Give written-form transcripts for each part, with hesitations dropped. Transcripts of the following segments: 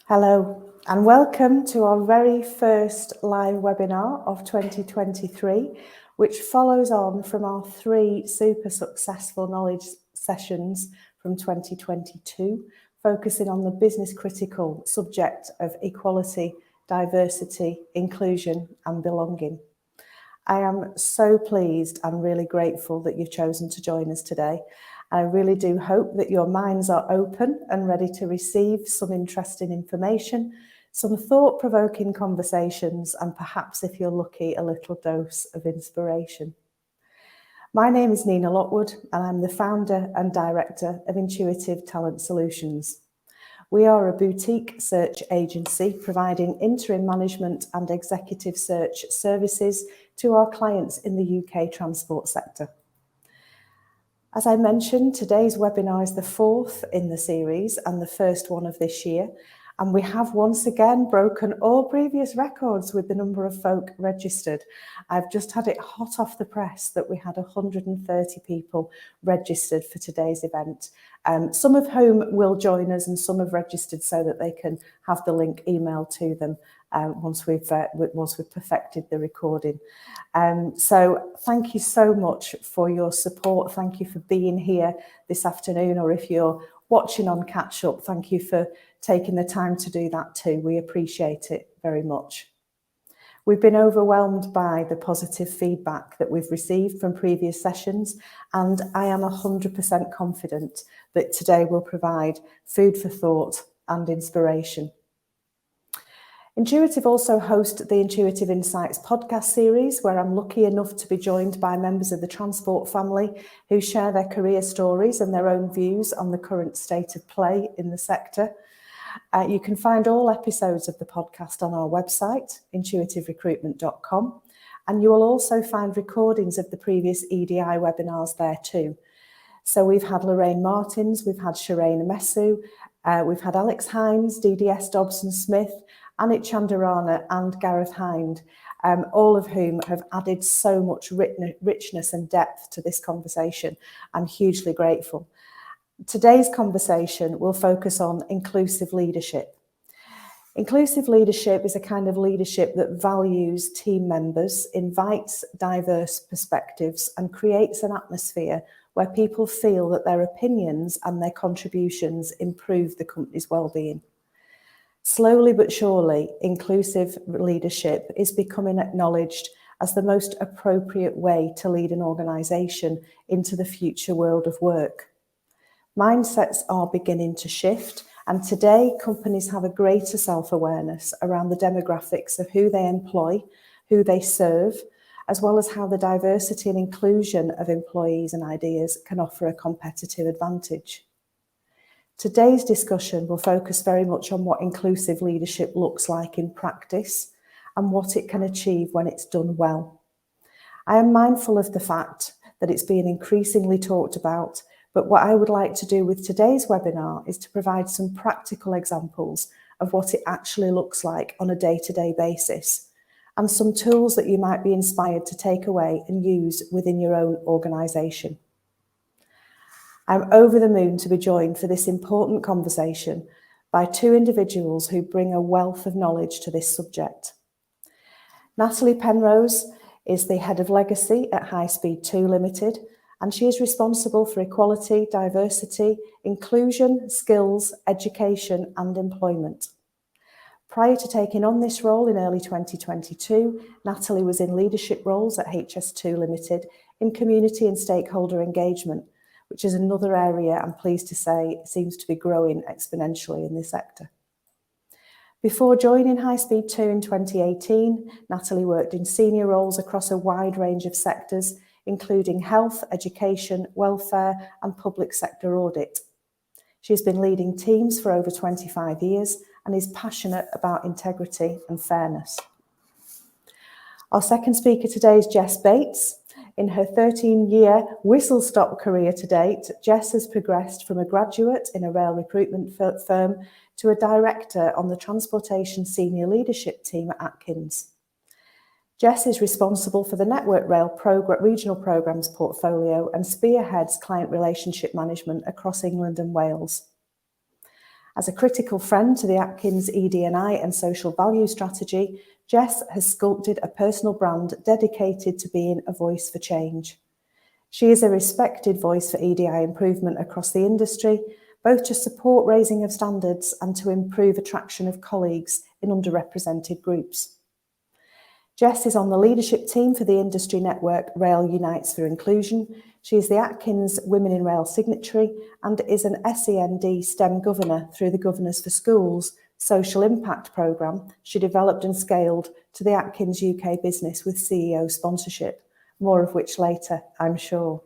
Hello and welcome to our very first live webinar of 2023, which follows on from our 3 super successful knowledge sessions from 2022, focusing on the business critical subject of equality, diversity, inclusion and belonging. I am so pleased and really grateful that you've chosen to join us today. I really do hope that your minds are open and ready to receive some interesting information, some thought-provoking conversations, and perhaps, if you're lucky, a little dose of inspiration. My name is Nina Lockwood, and I'm the founder and director of Intuitive Talent Solutions. We are a boutique search agency providing interim management and executive search services to our clients in the UK transport sector. As I mentioned, today's webinar is the 4th in the series and the first one of this year, and we have once again broken all previous records with the number of folk registered. I've just had it hot off the press that we had 130 people registered for today's event, some of whom will join us and some have registered so that they can have the link emailed to them once we've perfected the recording. So thank you so much for your support. Thank you for being here this afternoon, or if you're watching on catch up, thank you for taking the time to do that too. We appreciate it very much. We've been overwhelmed by the positive feedback that we've received from previous sessions, and I am 100% confident that today will provide food for thought and inspiration. Intuitive also hosts the Intuitive Insights podcast series, where I'm lucky enough to be joined by members of the transport family who share their career stories and their own views on the current state of play in the sector. You can find all episodes of the podcast on our website, intuitiverecruitment.com, and you will also find recordings of the previous ED&I webinars there too. So we've had Lorraine Martins, we've had Shireen Mesu, we've had Alex Hines, DDS Dobson-Smith, Anit Chandarana and Gareth Hind, all of whom have added so much richness and depth to this conversation. I'm hugely grateful. Today's conversation will focus on inclusive leadership. Inclusive leadership is a kind of leadership that values team members, invites diverse perspectives, and creates an atmosphere where people feel that their opinions and their contributions improve the company's well-being. Slowly but surely, inclusive leadership is becoming acknowledged as the most appropriate way to lead an organisation into the future world of work. Mindsets are beginning to shift, and today companies have a greater self-awareness around the demographics of who they employ, who they serve, as well as how the diversity and inclusion of employees and ideas can offer a competitive advantage. Today's discussion will focus very much on what inclusive leadership looks like in practice and what it can achieve when it's done well. I am mindful of the fact that it's being increasingly talked about, but what I would like to do with today's webinar is to provide some practical examples of what it actually looks like on a day-to-day basis, and some tools that you might be inspired to take away and use within your own organisation. I'm over the moon to be joined for this important conversation by 2 individuals who bring a wealth of knowledge to this subject. Natalie Penrose is the Head of Legacy at High Speed 2 Limited, and she is responsible for equality, diversity, inclusion, skills, education and employment. Prior to taking on this role in early 2022, Natalie was in leadership roles at HS2 Limited in community and stakeholder engagement, which is another area I'm pleased to say seems to be growing exponentially in this sector. Before joining High Speed 2 in 2018, Natalie worked in senior roles across a wide range of sectors, including health, education, welfare, and public sector audit. She's been leading teams for over 25 years and is passionate about integrity and fairness. Our second speaker today is Jess Bates. In her 13-year whistle-stop career to date, Jess has progressed from a graduate in a rail recruitment firm to a director on the transportation senior leadership team at Atkins. Jess is responsible for the Network Rail regional programmes portfolio and spearheads client relationship management across England and Wales. As a critical friend to the Atkins ED&I and social value strategy, Jess has sculpted a personal brand dedicated to being a voice for change. She is a respected voice for EDI improvement across the industry, both to support raising of standards and to improve attraction of colleagues in underrepresented groups. Jess is on the leadership team for the industry network Rail Unites for Inclusion. She is the Atkins Women in Rail signatory and is an SEND STEM governor through the Governors for Schools social impact programme she developed and scaled to the Atkins UK business with CEO sponsorship, more of which later, I'm sure.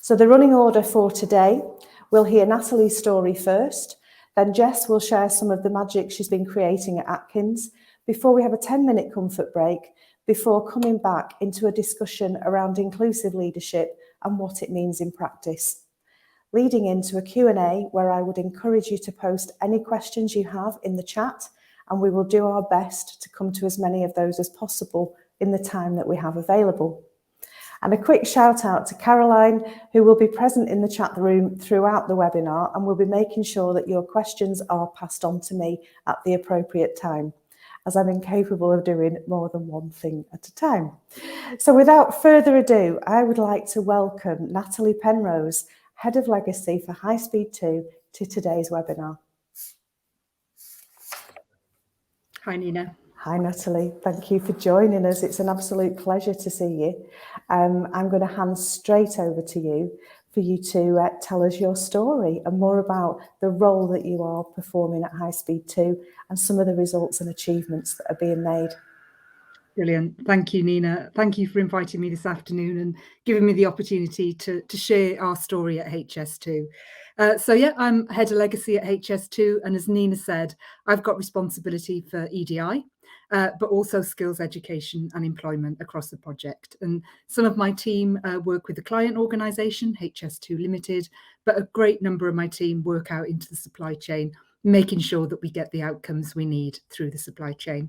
So the running order for today, we'll hear Natalie's story first, then Jess will share some of the magic she's been creating at Atkins, before we have a 10-minute comfort break, before coming back into a discussion around inclusive leadership and what it means in practice. Leading into a Q&A where I would encourage you to post any questions you have in the chat, and we will do our best to come to as many of those as possible in the time that we have available. And a quick shout out to Caroline, who will be present in the chat room throughout the webinar and will be making sure that your questions are passed on to me at the appropriate time, as I'm incapable of doing more than one thing at a time. So without further ado, I would like to welcome Natalie Penrose, Head of Legacy for High Speed 2, to today's webinar. Hi, Nina. Hi, Natalie. Thank you for joining us. It's an absolute pleasure to see you. I'm going to hand straight over to you for you to tell us your story and more about the role that you are performing at High Speed 2 and some of the results and achievements that are being made. Brilliant. Thank you, Nina. Thank you for inviting me this afternoon and giving me the opportunity to share our story at HS2. So yeah, I'm Head of Legacy at HS2, and as Nina said, I've got responsibility for EDI, but also skills education and employment across the project. And some of my team work with the client organisation, HS2 Limited, but a great number of my team work out into the supply chain, making sure that we get the outcomes we need through the supply chain.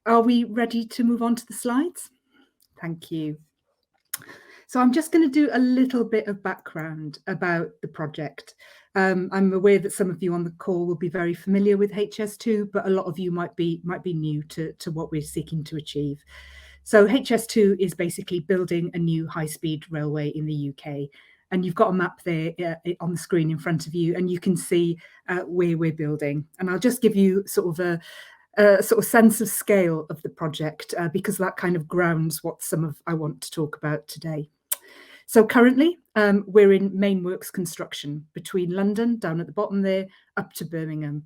Are we ready to move on to the slides? Thank you. So I'm just going to do a little bit of background about the project. I'm aware that some of you on the call will be very familiar with HS2, but a lot of you might be new to what we're seeking to achieve. So HS2 is basically building a new high-speed railway in the UK. And you've got a map there on the screen in front of you, and you can see where we're building. And I'll just give you sort of a sense of scale of the project, because that kind of grounds what I want to talk about today. So currently we're in main works construction between London, down at the bottom there, up to Birmingham.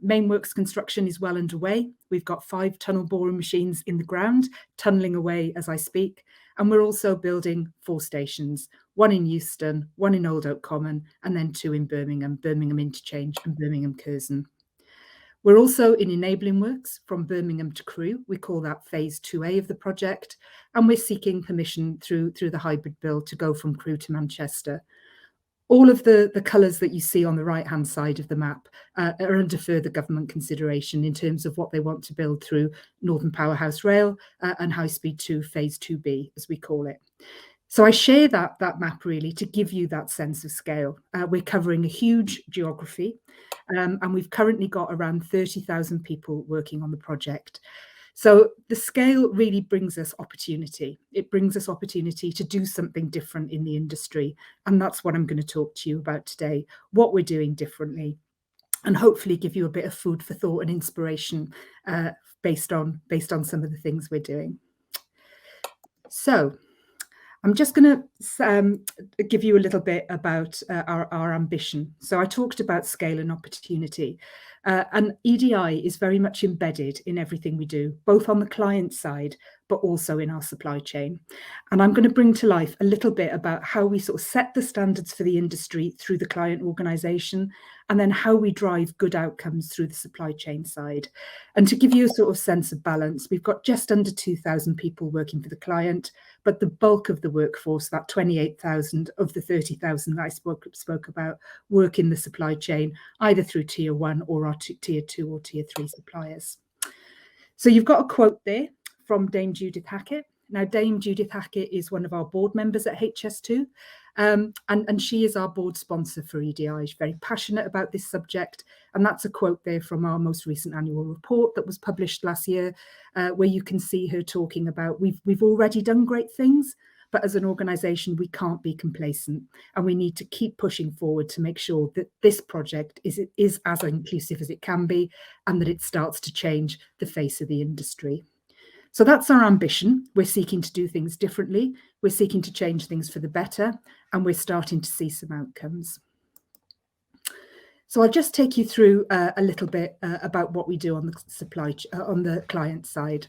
Main works construction is well underway. We've got 5 tunnel boring machines in the ground, tunnelling away as I speak. And we're also building 4 stations, 1 in Euston, 1 in Old Oak Common, and then 2 in Birmingham, Birmingham Interchange and Birmingham Curzon. We're also in enabling works from Birmingham to Crewe. We call that phase 2A of the project, and we're seeking permission through the hybrid bill to go from Crewe to Manchester. All of the colours that you see on the right-hand side of the map are under further government consideration in terms of what they want to build through Northern Powerhouse Rail and High Speed 2 phase 2B, as we call it. So I share that map really to give you that sense of scale. We're covering a huge geography, and we've currently got around 30,000 people working on the project. So the scale really brings us opportunity. It brings us opportunity to do something different in the industry. And that's what I'm going to talk to you about today, what we're doing differently, and hopefully give you a bit of food for thought and inspiration based on some of the things we're doing. So I'm just going to give you a little bit about our ambition. So I talked about scale and opportunity, and EDI is very much embedded in everything we do, both on the client side, but also in our supply chain. And I'm going to bring to life a little bit about how we sort of set the standards for the industry through the client organisation, and then how we drive good outcomes through the supply chain side. And to give you a sort of sense of balance, we've got just under 2,000 people working for the client, but the bulk of the workforce, that 28,000 of the 30,000 that I spoke about, work in the supply chain, either through tier 1 or our tier 2 or tier 3 suppliers. So you've got a quote there from Dame Judith Hackett. Now, Dame Judith Hackett is one of our board members at HS2, And she is our board sponsor for ED&I. She's very passionate about this subject. And that's a quote there from our most recent annual report that was published last year, where you can see her talking about we've already done great things, but as an organisation, we can't be complacent, and we need to keep pushing forward to make sure that this project is as inclusive as it can be, and that it starts to change the face of the industry. So that's our ambition. We're seeking to do things differently. We're seeking to change things for the better, and we're starting to see some outcomes. So I'll just take you through a little bit about what we do on the on the client side.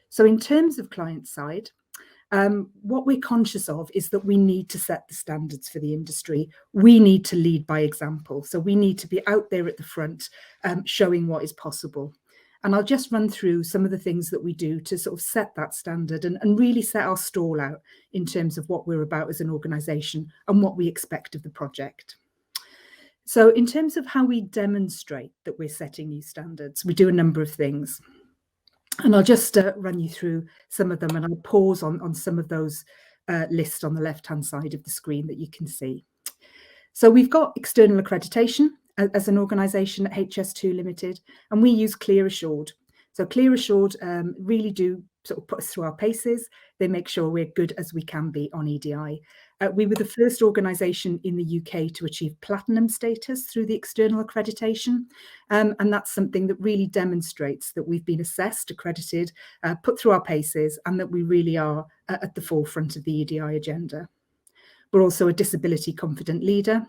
So in terms of client side, what we're conscious of is that we need to set the standards for the industry. We need to lead by example. So we need to be out there at the front, showing what is possible. And I'll just run through some of the things that we do to sort of set that standard and really set our stall out in terms of what we're about as an organisation and what we expect of the project. So in terms of how we demonstrate that we're setting new standards, we do a number of things. And I'll just run you through some of them, and I'll pause on some of those lists on the left-hand side of the screen that you can see. So we've got external accreditation as an organisation at HS2 Limited, and we use Clear Assured. So Clear Assured really do sort of put us through our paces. They make sure we're good as we can be on ED&I. We were the first organisation in the UK to achieve platinum status through the external accreditation. And that's something that really demonstrates that we've been assessed, accredited, put through our paces, and that we really are at the forefront of the ED&I agenda. We're also a disability confident leader.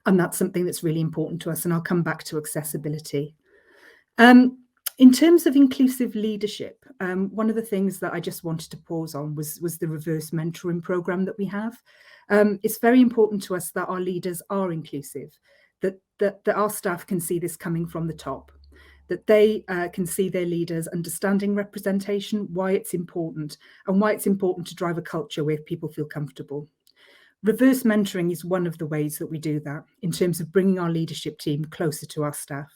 And that's something that's really important to us. And I'll come back to accessibility. In terms of inclusive leadership, one of the things that I just wanted to pause on was the reverse mentoring programme that we have. It's very important to us that our leaders are inclusive, that our staff can see this coming from the top, that they can see their leaders understanding representation, why it's important, and why it's important to drive a culture where people feel comfortable. Reverse mentoring is one of the ways that we do that in terms of bringing our leadership team closer to our staff.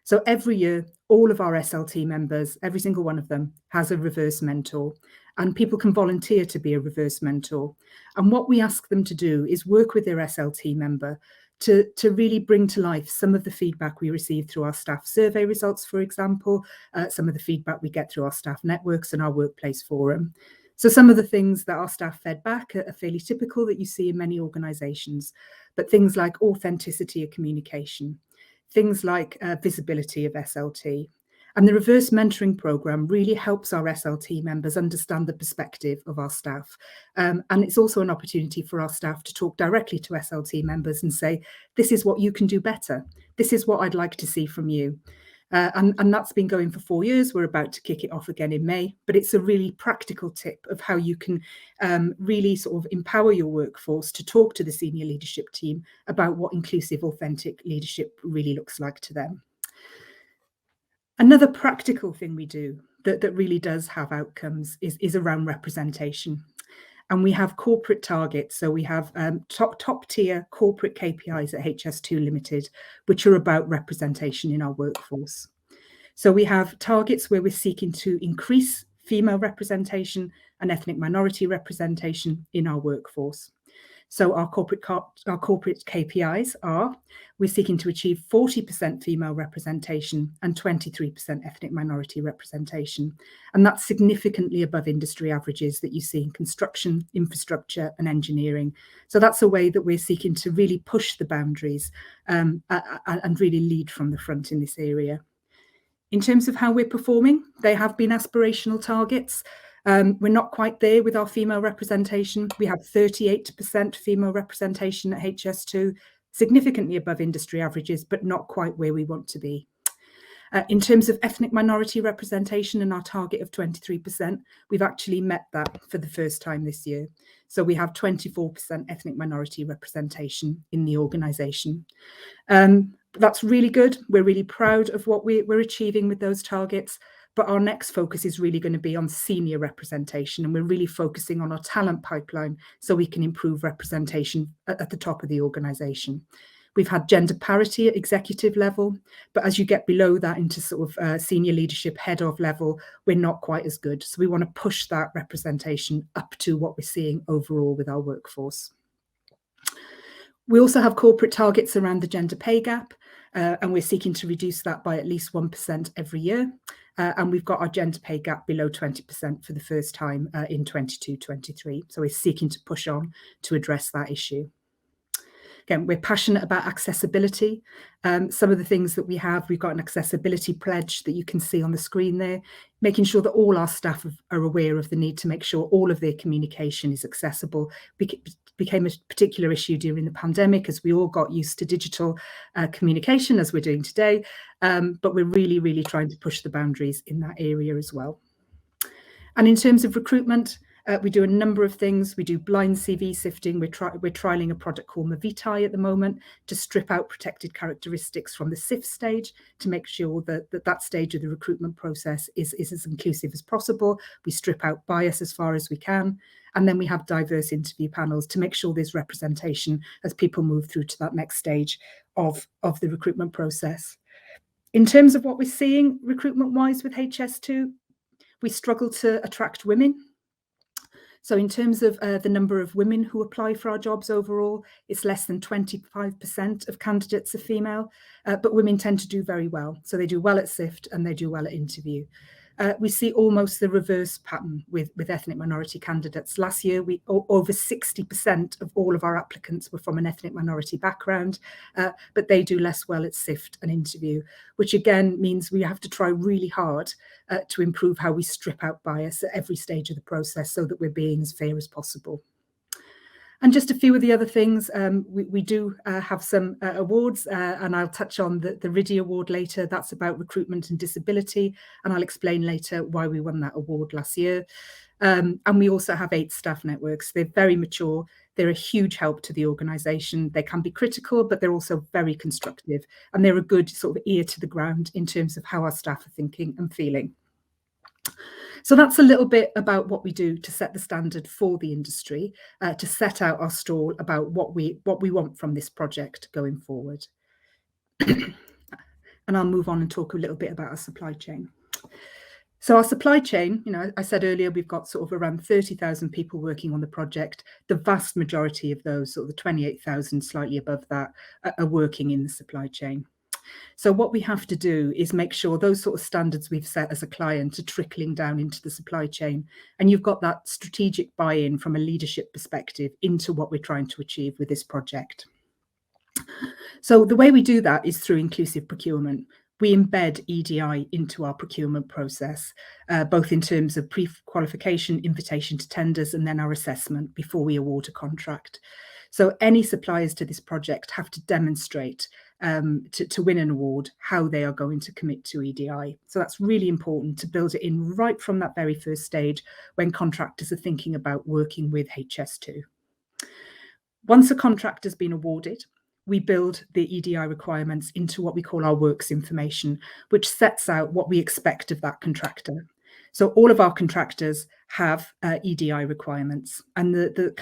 So every year, all of our SLT members, every single one of them, has a reverse mentor, and people can volunteer to be a reverse mentor. And what we ask them to do is work with their SLT member to really bring to life some of the feedback we receive through our staff survey results, for example, some of the feedback we get through our staff networks and our workplace forum. So some of the things that our staff fed back are fairly typical that you see in many organisations, but things like authenticity of communication, things like visibility of SLT. And the reverse mentoring programme really helps our SLT members understand the perspective of our staff. And it's also an opportunity for our staff to talk directly to SLT members and say, this is what you can do better. This is what I'd like to see from you. And that's been going for 4 years. We're about to kick it off again in May, but it's a really practical tip of how you can really sort of empower your workforce to talk to the senior leadership team about what inclusive, authentic leadership really looks like to them. Another practical thing we do that really does have outcomes is around representation. And we have corporate targets. So we have top tier corporate KPIs at HS2 Limited, which are about representation in our workforce. So we have targets where we're seeking to increase female representation and ethnic minority representation in our workforce. So our corporate KPIs are, we're seeking to achieve 40% female representation and 23% ethnic minority representation. And that's significantly above industry averages that you see in construction, infrastructure and engineering. So that's a way that we're seeking to really push the boundaries and really lead from the front in this area. In terms of how we're performing, they have been aspirational targets. We're not quite there with our female representation. We have 38% female representation at HS2, significantly above industry averages, but not quite where we want to be. In terms of ethnic minority representation and our target of 23%, we've actually met that for the first time this year. So we have 24% ethnic minority representation in the organisation. That's really good. We're really proud of what we're achieving with those targets. But our next focus is really going to be on senior representation, and we're really focusing on our talent pipeline so we can improve representation at the top of the organisation. We've had gender parity at executive level, but as you get below that into sort of senior leadership, head of level, we're not quite as good. So we want to push that representation up to what we're seeing overall with our workforce. We also have corporate targets around the gender pay gap, and we're seeking to reduce that by at least 1% every year. And we've got our gender pay gap below 20% for the first time in 22-23. So we're seeking to push on to address that issue. Again, we're passionate about accessibility. Some of the things that we have, we've got an accessibility pledge that you can see on the screen there, making sure that all our staff are aware of the need to make sure all of their communication is accessible. Became a particular issue during the pandemic as we all got used to digital communication as we're doing today. But we're really, really trying to push the boundaries in that area as well. And in terms of recruitment, we do a number of things. We do blind CV sifting. We're trialling a product called Mavitae at the moment to strip out protected characteristics from the SIFT stage to make sure that stage of the recruitment process is as inclusive as possible. We strip out bias as far as we can. And then we have diverse interview panels to make sure there's representation as people move through to that next stage of the recruitment process. In terms of what we're seeing recruitment-wise with HS2, we struggle to attract women. So in terms of the number of women who apply for our jobs overall, it's less than 25% of candidates are female, but women tend to do very well. So they do well at SIFT and they do well at interview. We see almost the reverse pattern with ethnic minority candidates. Last year, over 60% of all of our applicants were from an ethnic minority background, but they do less well at SIFT and interview, which again means we have to try really hard to improve how we strip out bias at every stage of the process so that we're being as fair as possible. And just a few of the other things, we do have some awards, and I'll touch on the RIDI award later. That's about recruitment and disability, and I'll explain later why we won that award last year. And we also have 8 staff networks. They're very mature. They're a huge help to the organisation. They can be critical, but they're also very constructive, and they're a good sort of ear to the ground in terms of how our staff are thinking and feeling. So that's a little bit about what we do to set the standard for the industry, to set out our stall about what we want from this project going forward. And I'll move on and talk a little bit about our supply chain. So our supply chain, I said earlier, we've got sort of around 30,000 people working on the project. The vast majority of those, sort of the 28,000, slightly above that, are working in the supply chain. So what we have to do is make sure those sort of standards we've set as a client are trickling down into the supply chain. And you've got that strategic buy-in from a leadership perspective into what we're trying to achieve with this project. So the way we do that is through inclusive procurement. We embed ED&I into our procurement process, both in terms of pre-qualification, invitation to tenders, and then our assessment before we award a contract. So any suppliers to this project have to demonstrate to win an award how they are going to commit to ED&I. So that's really important to build it in right from that very first stage when contractors are thinking about working with HS2. Once a contract has been awarded, we build the ED&I requirements into what we call our works information, which sets out what we expect of that contractor. So all of our contractors have ED&I requirements, and the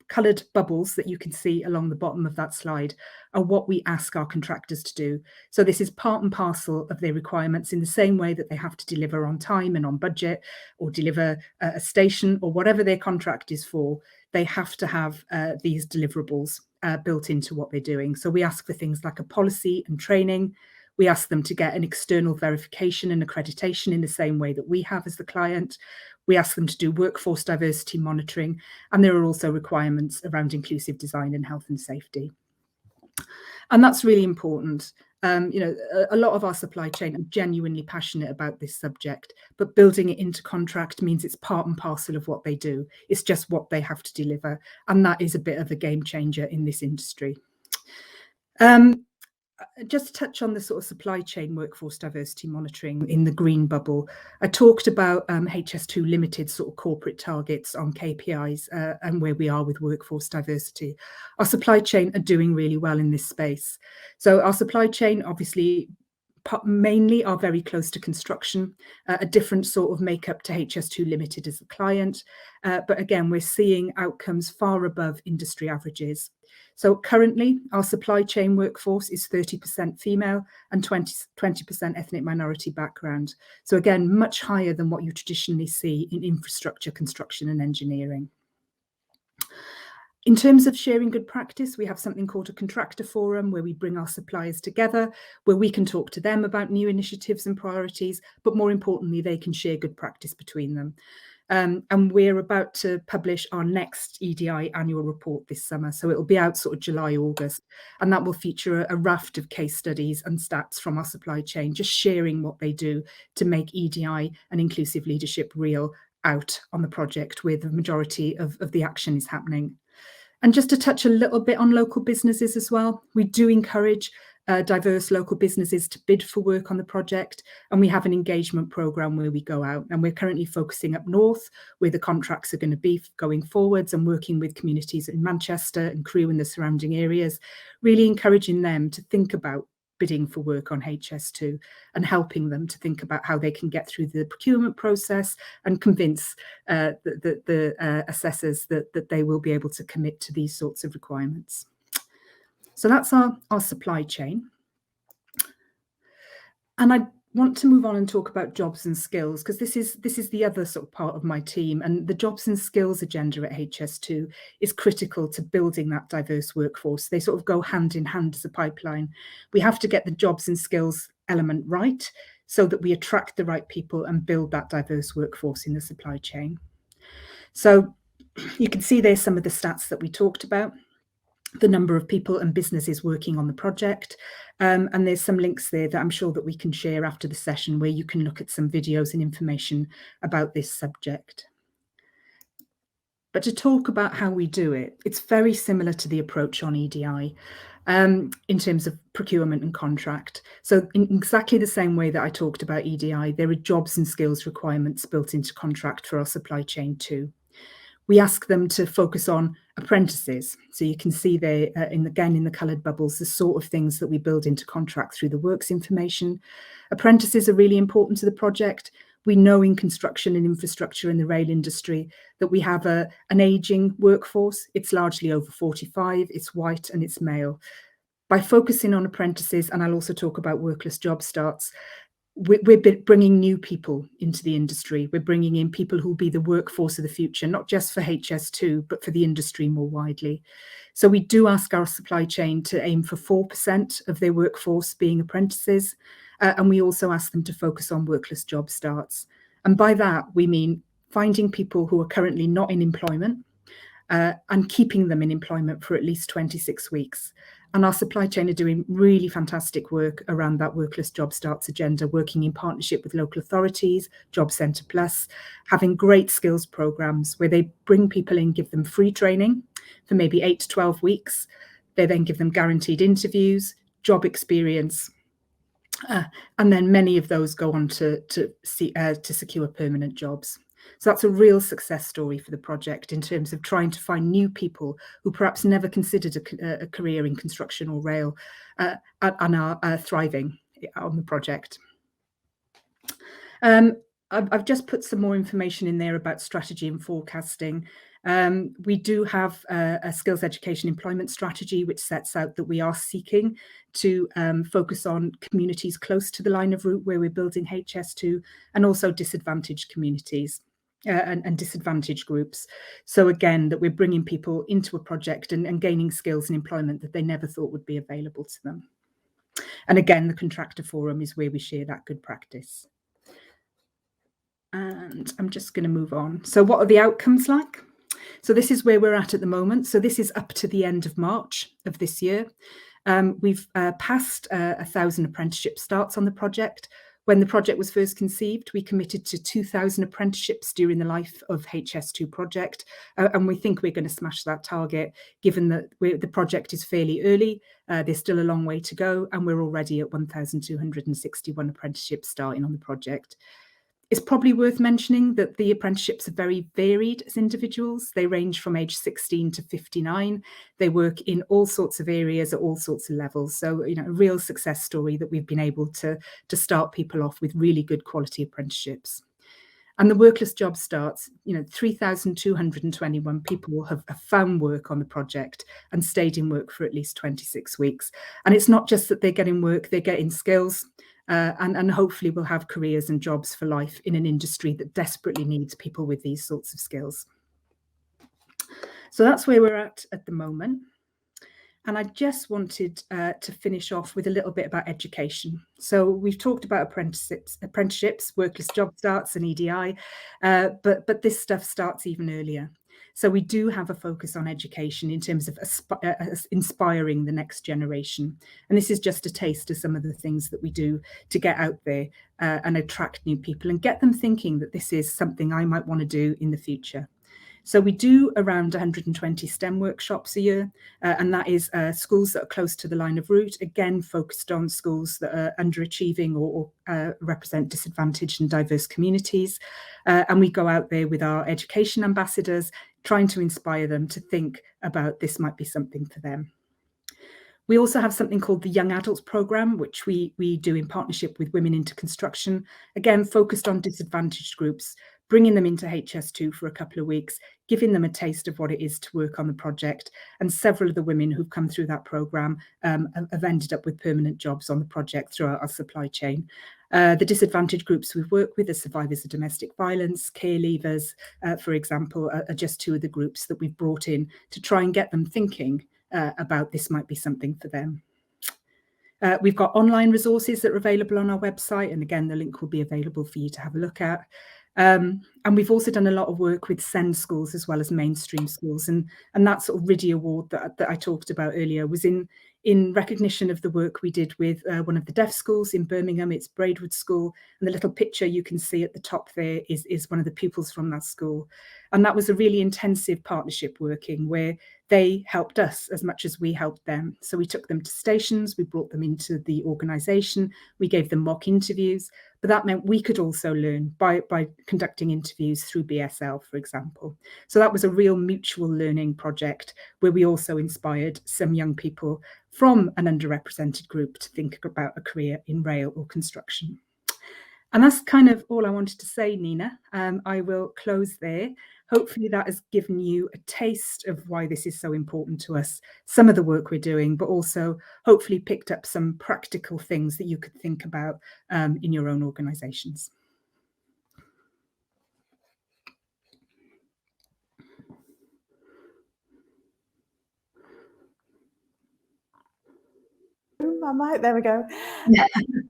coloured bubbles that you can see along the bottom of that slide are what we ask our contractors to do. So this is part and parcel of their requirements, in the same way that they have to deliver on time and on budget, or deliver a station, or whatever their contract is for. They have to have these deliverables built into what they're doing. So we ask for things like a policy and training. We ask them to get an external verification and accreditation in the same way that we have as the client. We ask them to do workforce diversity monitoring, and there are also requirements around inclusive design and health and safety. And that's really important. A lot of our supply chain are genuinely passionate about this subject, but building it into contract means it's part and parcel of what they do. It's just what they have to deliver. And that is a bit of a game changer in this industry. Just to touch on the sort of supply chain workforce diversity monitoring in the green bubble, I talked about HS2 Limited sort of corporate targets on KPIs and where we are with workforce diversity. Our supply chain are doing really well in this space. So our supply chain, obviously, mainly are very close to construction, a different sort of makeup to HS2 Limited as the client. But again, we're seeing outcomes far above industry averages. So currently, our supply chain workforce is 30% female and 20% ethnic minority background. So again, much higher than what you traditionally see in infrastructure, construction and engineering. In terms of sharing good practice, we have something called a contractor forum where we bring our suppliers together, where we can talk to them about new initiatives and priorities, but more importantly, they can share good practice between them. And we're about to publish our next ED&I annual report this summer. So it'll be out sort of July, August, and that will feature a raft of case studies and stats from our supply chain, just sharing what they do to make ED&I and inclusive leadership real out on the project where the majority of the action is happening. And just to touch a little bit on local businesses as well, we do encourage diverse local businesses to bid for work on the project, and we have an engagement programme where we go out, and we're currently focusing up north where the contracts are going to be going forwards and working with communities in Manchester and Crewe and the surrounding areas, really encouraging them to think about bidding for work on HS2 and helping them to think about how they can get through the procurement process and convince the assessors that they will be able to commit to these sorts of requirements. So that's our supply chain. And I want to move on and talk about jobs and skills, because this is the other sort of part of my team, and the jobs and skills agenda at HS2 is critical to building that diverse workforce. They sort of go hand in hand as a pipeline. We have to get the jobs and skills element right so that we attract the right people and build that diverse workforce in the supply chain. So you can see there's some of the stats that we talked about, the number of people and businesses working on the project. And there's some links there that I'm sure that we can share after the session where you can look at some videos and information about this subject. But to talk about how we do it, it's very similar to the approach on ED&I in terms of procurement and contract. So in exactly the same way that I talked about ED&I, there are jobs and skills requirements built into contract for our supply chain too. We ask them to focus on apprentices. So you can see there, again, in the coloured bubbles, the sort of things that we build into contract through the works information. Apprentices are really important to the project. We know in construction and infrastructure in the rail industry that we have an ageing workforce. It's largely over 45, it's white and it's male. By focusing on apprentices, and I'll also talk about workless job starts, we're bringing new people into the industry. We're bringing in people who will be the workforce of the future, not just for HS2, but for the industry more widely. So we do ask our supply chain to aim for 4% of their workforce being apprentices. And we also ask them to focus on workless job starts. And by that, we mean finding people who are currently not in employment and keeping them in employment for at least 26 weeks. And our supply chain are doing really fantastic work around that workless job starts agenda, working in partnership with local authorities, Job Centre Plus, having great skills programmes where they bring people in, give them free training for maybe 8 to 12 weeks. They then give them guaranteed interviews, job experience, and then many of those go on to secure permanent jobs. So that's a real success story for the project in terms of trying to find new people who perhaps never considered a career in construction or rail and are thriving on the project. I've just put some more information in there about strategy and forecasting. We do have a skills education employment strategy which sets out that we are seeking to focus on communities close to the line of route where we're building HS2 and also disadvantaged communities. And disadvantaged groups. So again, that we're bringing people into a project and gaining skills and employment that they never thought would be available to them. And again, the contractor forum is where we share that good practice. And I'm just going to move on. So what are the outcomes like? So this is where we're at the moment. So this is up to the end of March of this year. We've passed 1,000 apprenticeship starts on the project. When the project was first conceived, we committed to 2,000 apprenticeships during the life of HS2 project, and we think we're going to smash that target, given that the project is fairly early. There's still a long way to go, and we're already at 1,261 apprenticeships starting on the project. It's probably worth mentioning that the apprenticeships are very varied as individuals. They range from age 16 to 59. They work in all sorts of areas at all sorts of levels. So, a real success story that we've been able to start people off with really good quality apprenticeships. And the workless job starts, 3,221 people have found work on the project and stayed in work for at least 26 weeks. And it's not just that they're getting work, they're getting skills, and hopefully will have careers and jobs for life in an industry that desperately needs people with these sorts of skills. So that's where we're at the moment. And I just wanted to finish off with a little bit about education. So we've talked about apprenticeships, workless job starts and ED&I, but this stuff starts even earlier. So we do have a focus on education in terms of inspiring the next generation. And this is just a taste of some of the things that we do to get out there and attract new people and get them thinking that this is something I might want to do in the future. So we do around 120 STEM workshops a year, and that is schools that are close to the line of route, again, focused on schools that are underachieving or represent disadvantaged and diverse communities. And we go out there with our education ambassadors, trying to inspire them to think about this might be something for them. We also have something called the Young Adults Programme, which we do in partnership with Women into Construction, again, focused on disadvantaged groups, bringing them into HS2 for a couple of weeks, giving them a taste of what it is to work on the project. And several of the women who've come through that programme have ended up with permanent jobs on the project throughout our supply chain. The disadvantaged groups we've worked with are survivors of domestic violence, care leavers, for example, are just two of the groups that we've brought in to try and get them thinking about this might be something for them. We've got online resources that are available on our website, and again, the link will be available for you to have a look at. And we've also done a lot of work with SEND schools as well as mainstream schools, and that sort of RIDI award that I talked about earlier was in recognition of the work we did with one of the deaf schools in Birmingham. It's Braidwood School, and the little picture you can see at the top there is one of the pupils from that school. And that was a really intensive partnership working where they helped us as much as we helped them. So we took them to stations, we brought them into the organisation, we gave them mock interviews, but that meant we could also learn by conducting interviews through BSL, for example. So that was a real mutual learning project where we also inspired some young people from an underrepresented group to think about a career in rail or construction. And that's kind of all I wanted to say, Nina. I will close there. Hopefully that has given you a taste of why this is so important to us, some of the work we're doing, but also hopefully picked up some practical things that you could think about in your own organisations. I might, there we go.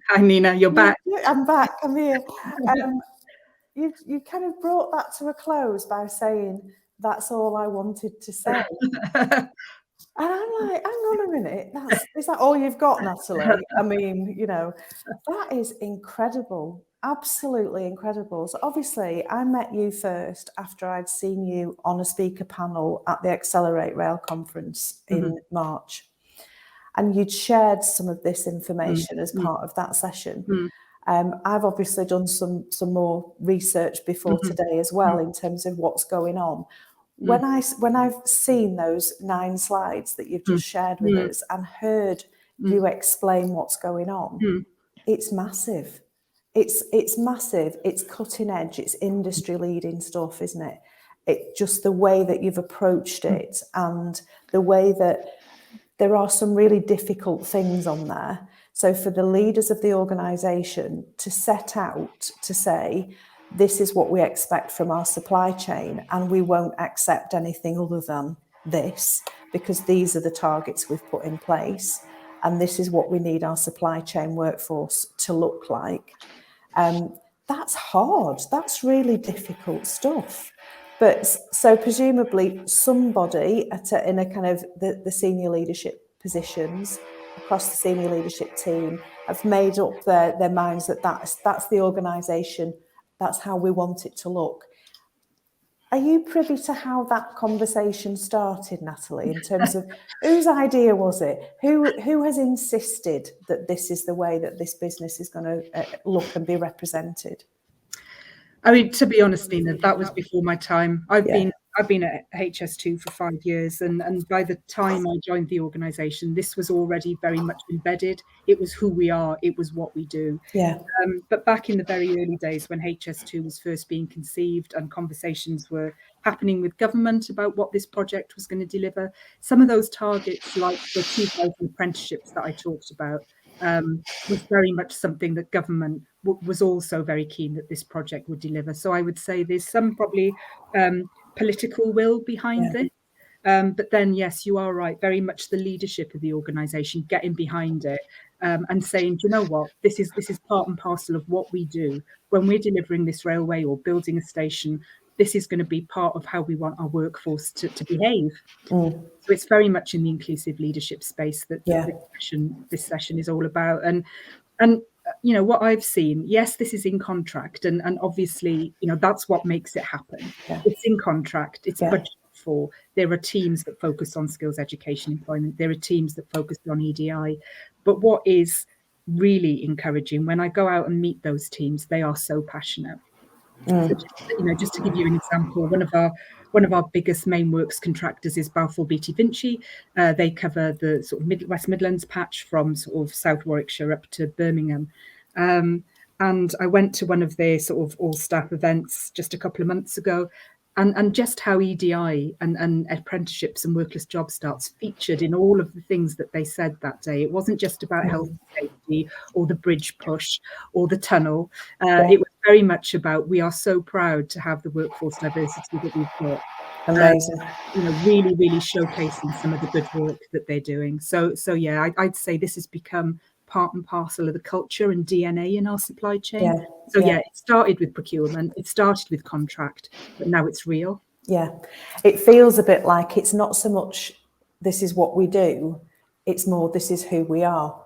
Hi, Nina, you're back. I'm back, I'm here. You kind of brought that to a close by saying, that's all I wanted to say. And I'm like, hang on a minute, is that all you've got, Natalie? I mean, that is incredible, absolutely incredible. So obviously I met you first after I'd seen you on a speaker panel at the Accelerate Rail conference in March. And you'd shared some of this information as part of that session. I've obviously done some more research before today as well in terms of what's going on. When I've seen those 9 slides that you've just shared with us and heard you explain what's going on, it's massive. It's massive. It's cutting edge. It's industry leading stuff, isn't it? It just the way that you've approached it and the way that there are some really difficult things on there. So for the leaders of the organisation to set out to say, this is what we expect from our supply chain, and we won't accept anything other than this, because these are the targets we've put in place, and this is what we need our supply chain workforce to look like. That's hard. That's really difficult stuff. But so presumably somebody in a kind of the senior leadership positions across the senior leadership team have made up their minds that that's the organisation, that's how we want it to look. Are you privy to how that conversation started, Natalie, in terms of whose idea was it? Who has insisted that this is the way that this business is going to look and be represented? I mean, to be honest, Nina, that was before my time. I've Yeah. been at HS2 for 5 years, and by the time I joined the organisation, this was already very much embedded. It was who we are. It was what we do. Yeah. But back in the very early days when HS2 was first being conceived and conversations were happening with government about what this project was going to deliver, some of those targets, like the 2,000 apprenticeships that I talked about, was very much something that government was also very keen that this project would deliver. So I would say there's some probably political will behind this. But then, yes, you are right, very much the leadership of the organisation getting behind it and saying, do you know what, this is part and parcel of what we do. When we're delivering this railway or building a station, this is going to be part of how we want our workforce to behave. So it's very much in the inclusive leadership space that this session is all about. And you know, what I've seen, yes, this is in contract, and obviously, you know, that's what makes it happen. It's in contract, it's budgeted for. There are teams that focus on skills education employment. There are teams that focus on ED&I. But what is really encouraging, when I go out and meet those teams, they are so passionate. So just to give you an example, one of our biggest main works contractors is Balfour Beatty Vinci. They cover the sort of West Midlands patch from sort of South Warwickshire up to Birmingham. And I went to one of their sort of all staff events just a couple of months ago, and just how ED&I and apprenticeships and workless job starts featured in all of the things that they said that day. It wasn't just about health and safety or the bridge push or the tunnel. It was very much about, we are so proud to have the workforce diversity that we've got. Amazing. You know, really, really showcasing some of the good work that they're doing. So yeah, I'd say this has become part and parcel of the culture and DNA in our supply chain. So yeah, it started with procurement, it started with contract, but now it's real. Yeah, it feels a bit like it's not so much this is what we do, it's more this is who we are.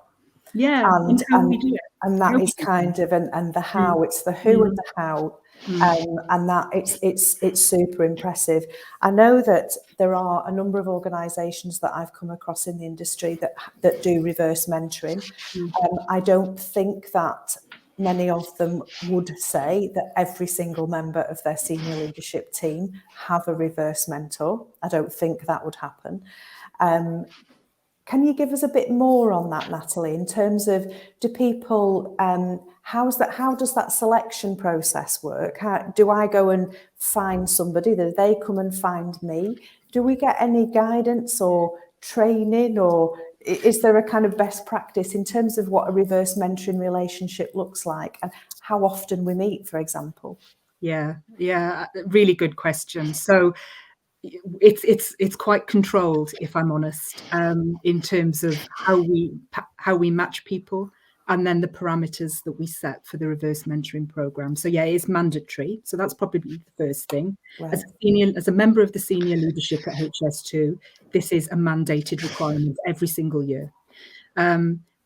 Yeah, and how we do it. And that is kind of, and the how, it's the who and the how. And that it's super impressive. I know that there are a number of organisations that I've come across in the industry that do reverse mentoring. I don't think that many of them would say that every single member of their senior leadership team have a reverse mentor. I don't think that would happen. Can you give us a bit more on that, Natalie, in terms of, do people, how does that selection process work? Do I go and find somebody? Do they come and find me? Do we get any guidance or training, or is there a kind of best practice in terms of what a reverse mentoring relationship looks like and how often we meet, for example? Yeah, really good question. So it's quite controlled, if I'm honest, in terms of how we match people, and then the parameters that we set for the reverse mentoring program. So yeah, it's mandatory. So that's probably the first thing. Right. As a member of the senior leadership at HS2, this is a mandated requirement every single year.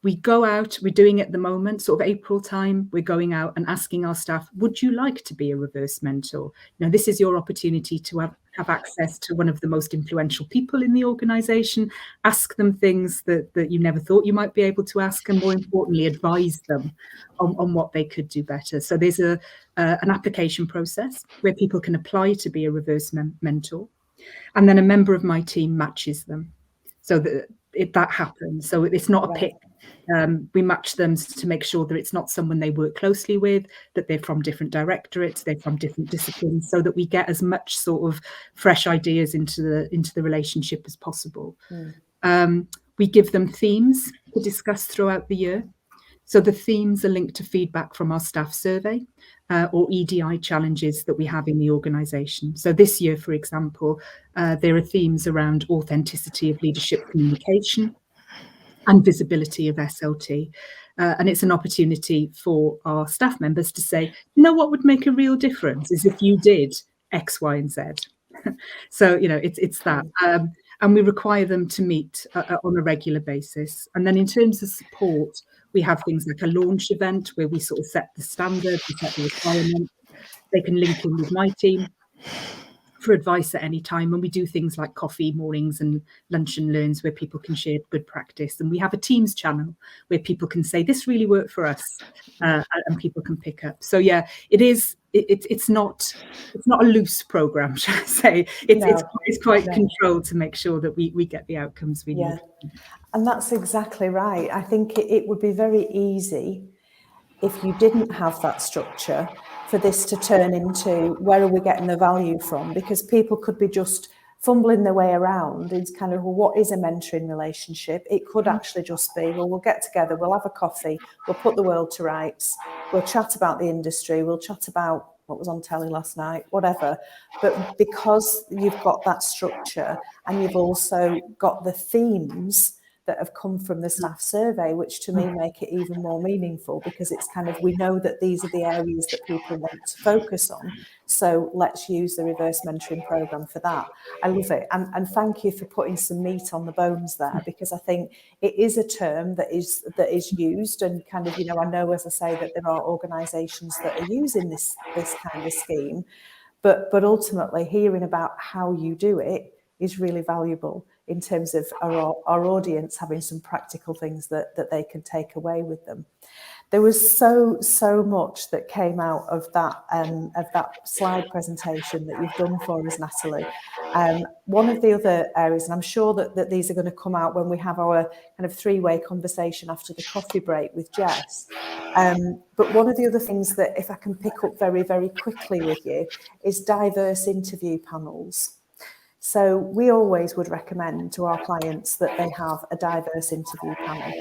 We go out, we're doing it at the moment, sort of April time, we're going out and asking our staff, would you like to be a reverse mentor? You know, this is your opportunity to have access to one of the most influential people in the organisation, ask them things that you never thought you might be able to ask, and more importantly, advise them on what they could do better. So there's an application process where people can apply to be a reverse mentor, and then a member of my team matches them. So that happens. So it's not a pick. We match them to make sure that it's not someone they work closely with, that they're from different directorates, they're from different disciplines, so that we get as much sort of fresh ideas into the relationship as possible. We give them themes to discuss throughout the year. So the themes are linked to feedback from our staff survey or ED&I challenges that we have in the organisation. So this year, for example, there are themes around authenticity of leadership communication and visibility of SLT. And it's an opportunity for our staff members to say, you know, what would make a real difference is if you did X, Y, and Z. So, you know, it's that. And we require them to meet on a regular basis. And then in terms of support, we have things like a launch event where we sort of set the standard, we set the requirements. They can link in with my team for advice at any time, and we do things like coffee mornings and lunch and learns where people can share good practice, and we have a Teams channel where people can say this really worked for us, and people can pick up. So yeah, it is it's not a loose program, shall I say. It's quite controlled to make sure that we get the outcomes we need. And that's exactly right. I think it would be very easy if you didn't have that structure for this to turn into where are we getting the value from, because people could be just fumbling their way around. It's kind of, well, what is a mentoring relationship? It could actually just be, well, we'll get together, we'll have a coffee, we'll put the world to rights, we'll chat about the industry, we'll chat about what was on telly last night, whatever. But because you've got that structure and you've also got the themes that have come from the staff survey, which to me make it even more meaningful, because it's kind of, we know that these are the areas that people want to focus on, so let's use the reverse mentoring program for that. I love it, and thank you for putting some meat on the bones there, because I think it is a term that is used, and kind of, you know, I know, as I say, that there are organisations that are using this kind of scheme, but ultimately hearing about how you do it is really valuable in terms of our audience having some practical things that they can take away with them. There was so much that came out of that slide presentation that you've done for us, Natalie. One of the other areas, and I'm sure that these are going to come out when we have our kind of three-way conversation after the coffee break with Jess. But one of the other things that, if I can pick up very, very quickly with you, is diverse interview panels. So we always would recommend to our clients that they have a diverse interview panel.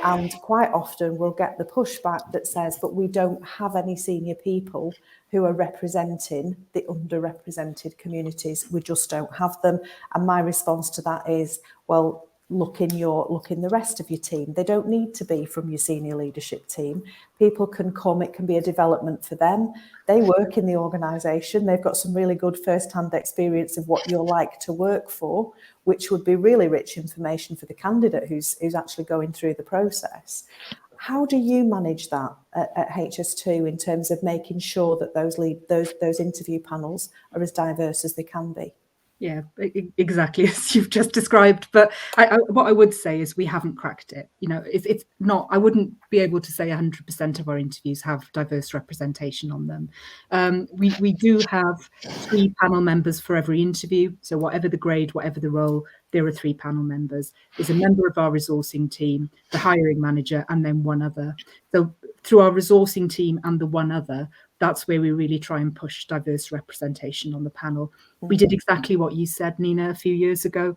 And quite often we'll get the pushback that says, but we don't have any senior people who are representing the underrepresented communities. We just don't have them. And my response to that is, well, look in the rest of your team. They don't need to be from your senior leadership team. People can come, it can be a development for them. They work in the organisation. They've got some really good first-hand experience of what you're like to work for, which would be really rich information for the candidate who's actually going through the process. How do you manage that at HS2 in terms of making sure that those interview panels are as diverse as they can be? Yeah, exactly as you've just described. But what I would say is we haven't cracked it. You know, it's not, I wouldn't be able to say 100% of our interviews have diverse representation on them. We do have 3 panel members for every interview. So whatever the grade, whatever the role, there are 3 panel members. There's a member of our resourcing team, the hiring manager, and then one other. So through our resourcing team and the one other, that's where we really try and push diverse representation on the panel. We did exactly what you said, Nina, a few years ago,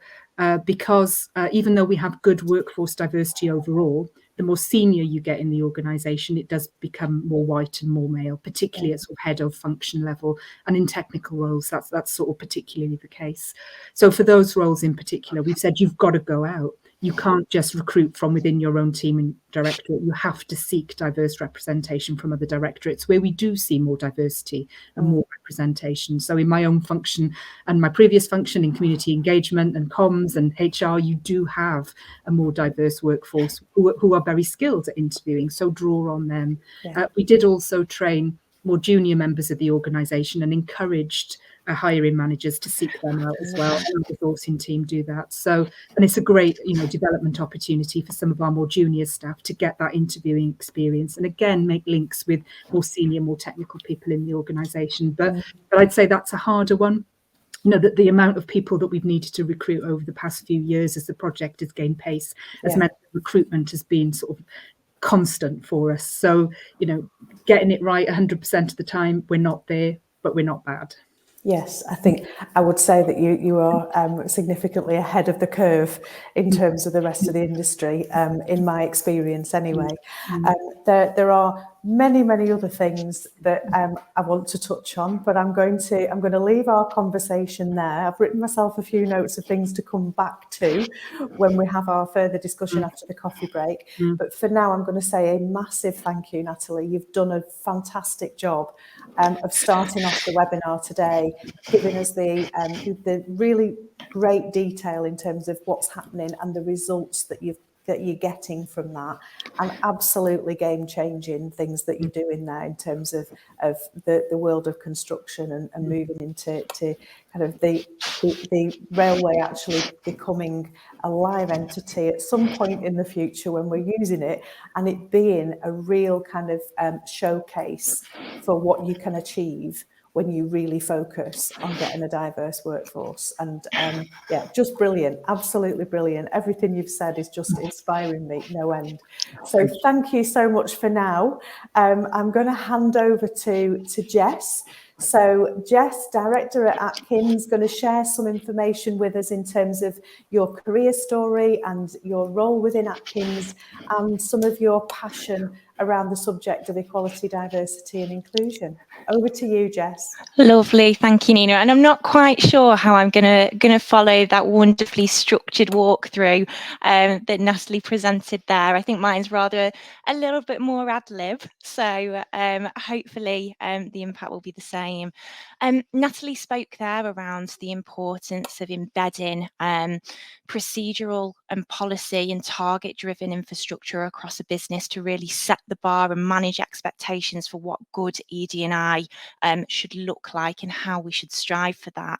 because even though we have good workforce diversity overall, the more senior you get in the organisation, it does become more white and more male, particularly at sort of head of function level, and in technical roles, that's sort of particularly the case. So for those roles in particular, we've said you've got to go out. You can't just recruit from within your own team and directorate. You have to seek diverse representation from other directorates where we do see more diversity and more representation. So in my own function and my previous function in community engagement and comms and HR, you do have a more diverse workforce who are very skilled at interviewing. So draw on them. Yeah. We did also train more junior members of the organisation and encouraged hiring managers to seek them out as well. And the resourcing team do that. So, and it's a great, development opportunity for some of our more junior staff to get that interviewing experience and again make links with more senior, more technical people in the organisation. But I'd say that's a harder one. That the amount of people that we've needed to recruit over the past few years as the project has gained pace has meant recruitment has been sort of constant for us. So, getting it right 100% of the time, we're not there, but we're not bad. Yes, I think I would say that you are significantly ahead of the curve in terms of the rest of the industry, in my experience anyway. There are many other things that I want to touch on, but I'm going to leave our conversation there. I've written myself a few notes of things to come back to when we have our further discussion after the coffee break. But for now, I'm going to say a massive thank you, Natalie. You've done a fantastic job of starting off the webinar today, giving us the really great detail in terms of what's happening and the results that you've that you're getting from that, and absolutely game-changing things that you're doing there in terms of the world of construction and moving into kind of the railway actually becoming a live entity at some point in the future when we're using it, and it being a real kind of showcase for what you can achieve when you really focus on getting a diverse workforce. And yeah, just brilliant, absolutely brilliant. Everything you've said is just inspiring me, no end. So thank you so much for now. I'm going to hand over to Jess. So Jess, Director at Atkins, going to share some information with us in terms of your career story and your role within Atkins and some of your passion around the subject of equality, diversity and inclusion. Over to you, Jess. Lovely, thank you, Nina. And I'm not quite sure how I'm gonna follow that wonderfully structured walkthrough that Natalie presented there. I think mine's rather a little bit more ad lib, so hopefully the impact will be the same. Natalie spoke there around the importance of embedding procedural and policy and target-driven infrastructure across a business to really set the bar and manage expectations for what good ED&I should look like and how we should strive for that.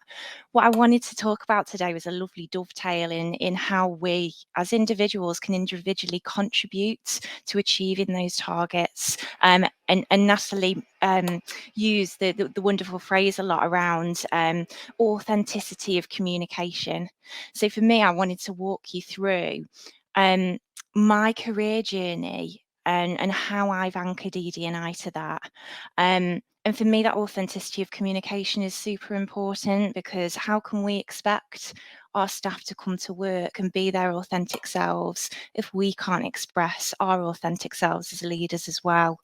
What I wanted to talk about today was a lovely dovetail in how we as individuals can individually contribute to achieving those targets. And Natalie used the wonderful phrase a lot around authenticity of communication. So for me, I wanted to walk you through my career journey and how I've anchored ED&I to that. And for me, that authenticity of communication is super important, because how can we expect our staff to come to work and be their authentic selves if we can't express our authentic selves as leaders as well?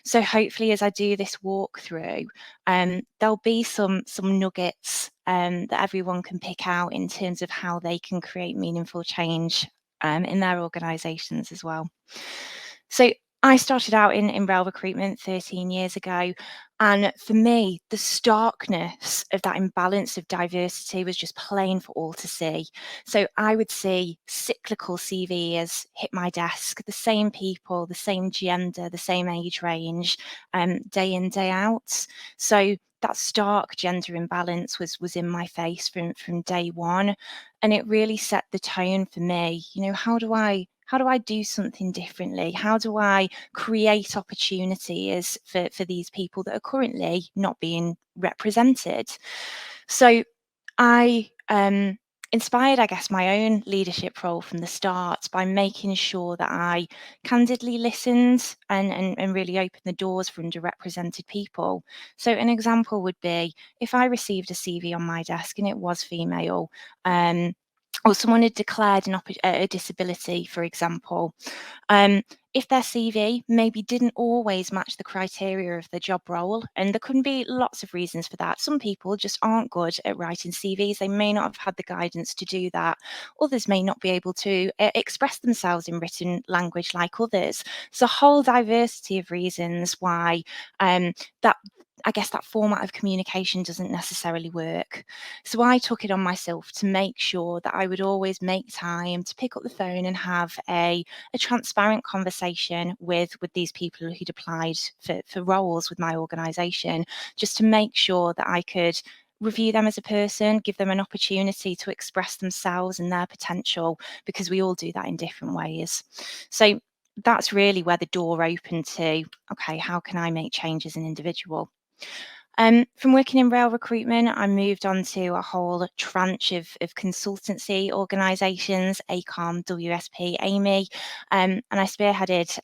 So hopefully, as I do this walkthrough, there'll be some nuggets that everyone can pick out in terms of how they can create meaningful change in their organisations as well. So I started out in rail recruitment 13 years ago. And for me, the starkness of that imbalance of diversity was just plain for all to see. So I would see cyclical CVs hit my desk, the same people, the same gender, the same age range, day in, day out. So that stark gender imbalance was in my face from day one. And it really set the tone for me. You know, how do I do something differently? How do I create opportunities for these people that are currently not being represented? So I inspired, I guess, my own leadership role from the start by making sure that I candidly listened and really opened the doors for underrepresented people. So an example would be if I received a CV on my desk and it was female, or someone had declared a disability, for example, if their CV maybe didn't always match the criteria of the job role, and there can be lots of reasons for that. Some people just aren't good at writing CVs. They may not have had the guidance to do that. Others may not be able to express themselves in written language like others. There's a whole diversity of reasons why that format of communication doesn't necessarily work. So I took it on myself to make sure that I would always make time to pick up the phone and have a transparent conversation with these people who'd applied for roles with my organisation, just to make sure that I could review them as a person, give them an opportunity to express themselves and their potential, because we all do that in different ways. So that's really where the door opened to, okay, how can I make change as an individual? From working in rail recruitment, I moved on to a whole tranche of consultancy organisations, ACOM, WSP, AMY, and I spearheaded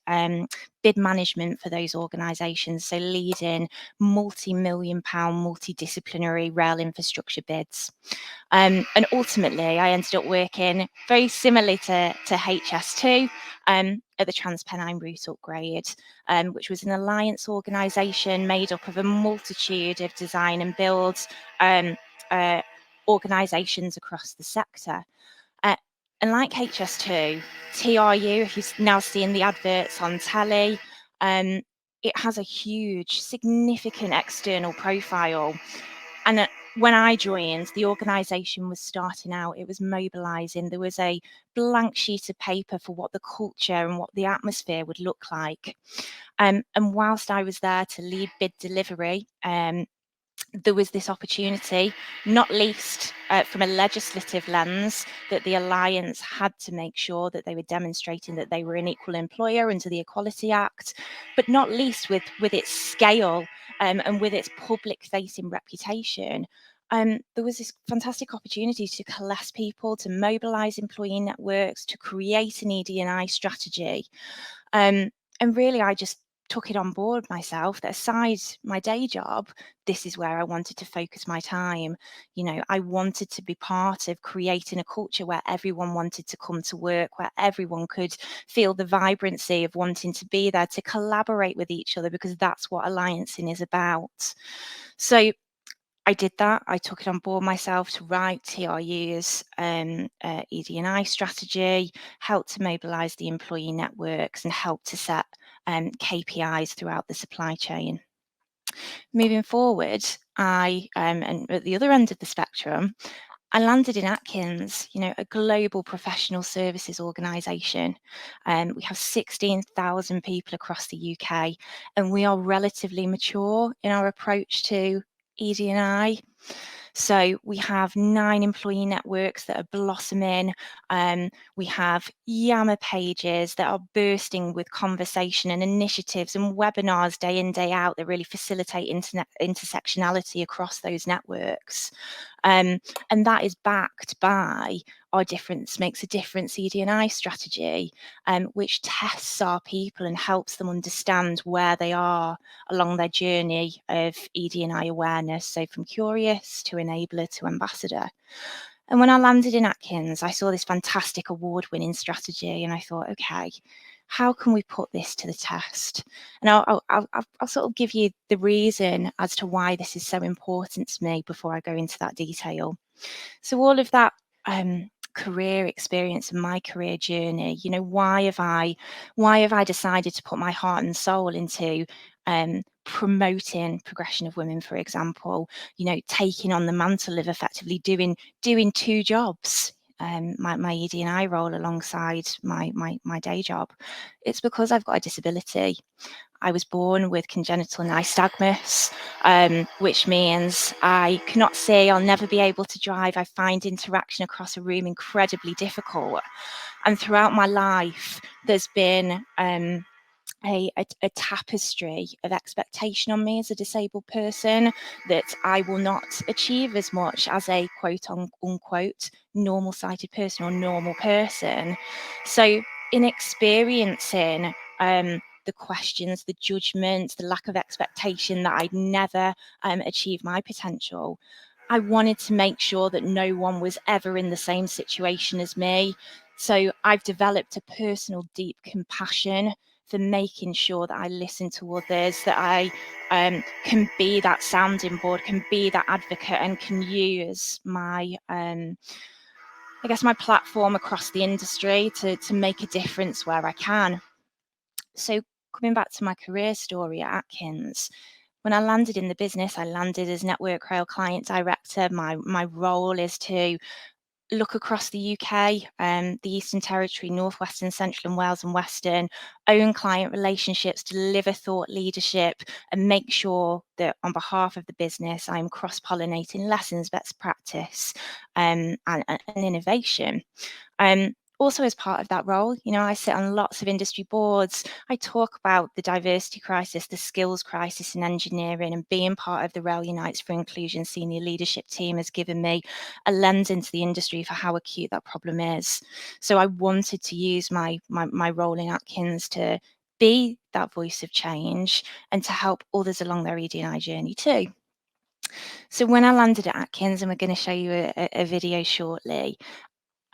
bid management for those organisations, so leading multi-million-pound, multidisciplinary rail infrastructure bids. And ultimately, I ended up working very similarly to HS2 at the Transpennine Route Upgrade, which was an alliance organisation made up of a multitude of design and build organisations across the sector. And like HS2, TRU, if you're now seeing the adverts on telly, it has a huge, significant external profile. And when I joined, the organisation was starting out, it was mobilising. There was a blank sheet of paper for what the culture and what the atmosphere would look like. And whilst I was there to lead bid delivery, there was this opportunity, not least from a legislative lens, that the Alliance had to make sure that they were demonstrating that they were an equal employer under the Equality Act, but not least with its scale and with its public-facing reputation. There was this fantastic opportunity to coalesce people, to mobilise employee networks, to create an ED&I strategy. And really, I just took it on board myself that aside my day job, this is where I wanted to focus my time. You know, I wanted to be part of creating a culture where everyone wanted to come to work, where everyone could feel the vibrancy of wanting to be there, to collaborate with each other, because that's what alliancing is about. So I did that. I took it on board myself to write TRU's ED&I strategy, help to mobilise the employee networks, and help to set KPIs throughout the supply chain. Moving forward, and at the other end of the spectrum, I landed in Atkins, you know, a global professional services organisation. We have 16,000 people across the UK, and we are relatively mature in our approach to ED&I. So we have 9 employee networks that are blossoming. We have Yammer pages that are bursting with conversation and initiatives and webinars day in, day out that really facilitate intersectionality across those networks. And that is backed by our Difference Makes a Difference ED&I strategy, which tests our people and helps them understand where they are along their journey of ED&I awareness. So from curious to enabler to ambassador. And when I landed in Atkins, I saw this fantastic award-winning strategy, and I thought, okay, how can we put this to the test? And I'll sort of give you the reason as to why this is so important to me before I go into that detail. So all of that career experience and my career journey, you know, why have I decided to put my heart and soul into promoting progression of women, for example, you know, taking on the mantle of effectively doing 2 jobs, my ED&I role alongside my day job. It's because I've got a disability. I was born with congenital nystagmus, which means I cannot see, I'll never be able to drive. I find interaction across a room incredibly difficult. And throughout my life, there's been a tapestry of expectation on me as a disabled person that I will not achieve as much as a quote unquote normal sighted person or normal person. So in experiencing the questions, the judgments, the lack of expectation that I'd never achieve my potential, I wanted to make sure that no one was ever in the same situation as me. So I've developed a personal deep compassion for making sure that I listen to others, that I can be that sounding board, can be that advocate, and can use my, I guess, my platform across the industry to make a difference where I can. So coming back to my career story at Atkins, when I landed in the business, I landed as Network Rail Client Director. My role is to look across the UK, the Eastern Territory, North Western, Central and Wales and Western, own client relationships, deliver thought leadership, and make sure that on behalf of the business, I'm cross-pollinating lessons, best practice, and innovation. Also, as part of that role, you know, I sit on lots of industry boards. I talk about the diversity crisis, the skills crisis in engineering, and being part of the Rail Unites for Inclusion senior leadership team has given me a lens into the industry for how acute that problem is. So I wanted to use my role in Atkins to be that voice of change and to help others along their ED&I journey too. So when I landed at Atkins, and we're going to show you a video shortly,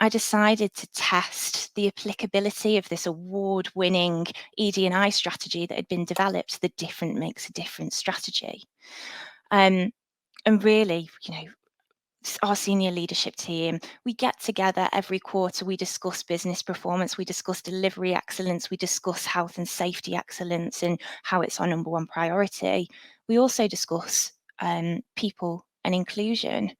I decided to test the applicability of this award-winning ED&I strategy that had been developed, the Different Makes a Difference strategy. And really, you know, our senior leadership team, we get together every quarter, we discuss business performance, we discuss delivery excellence, we discuss health and safety excellence and how it's our #1 priority. We also discuss people and inclusion.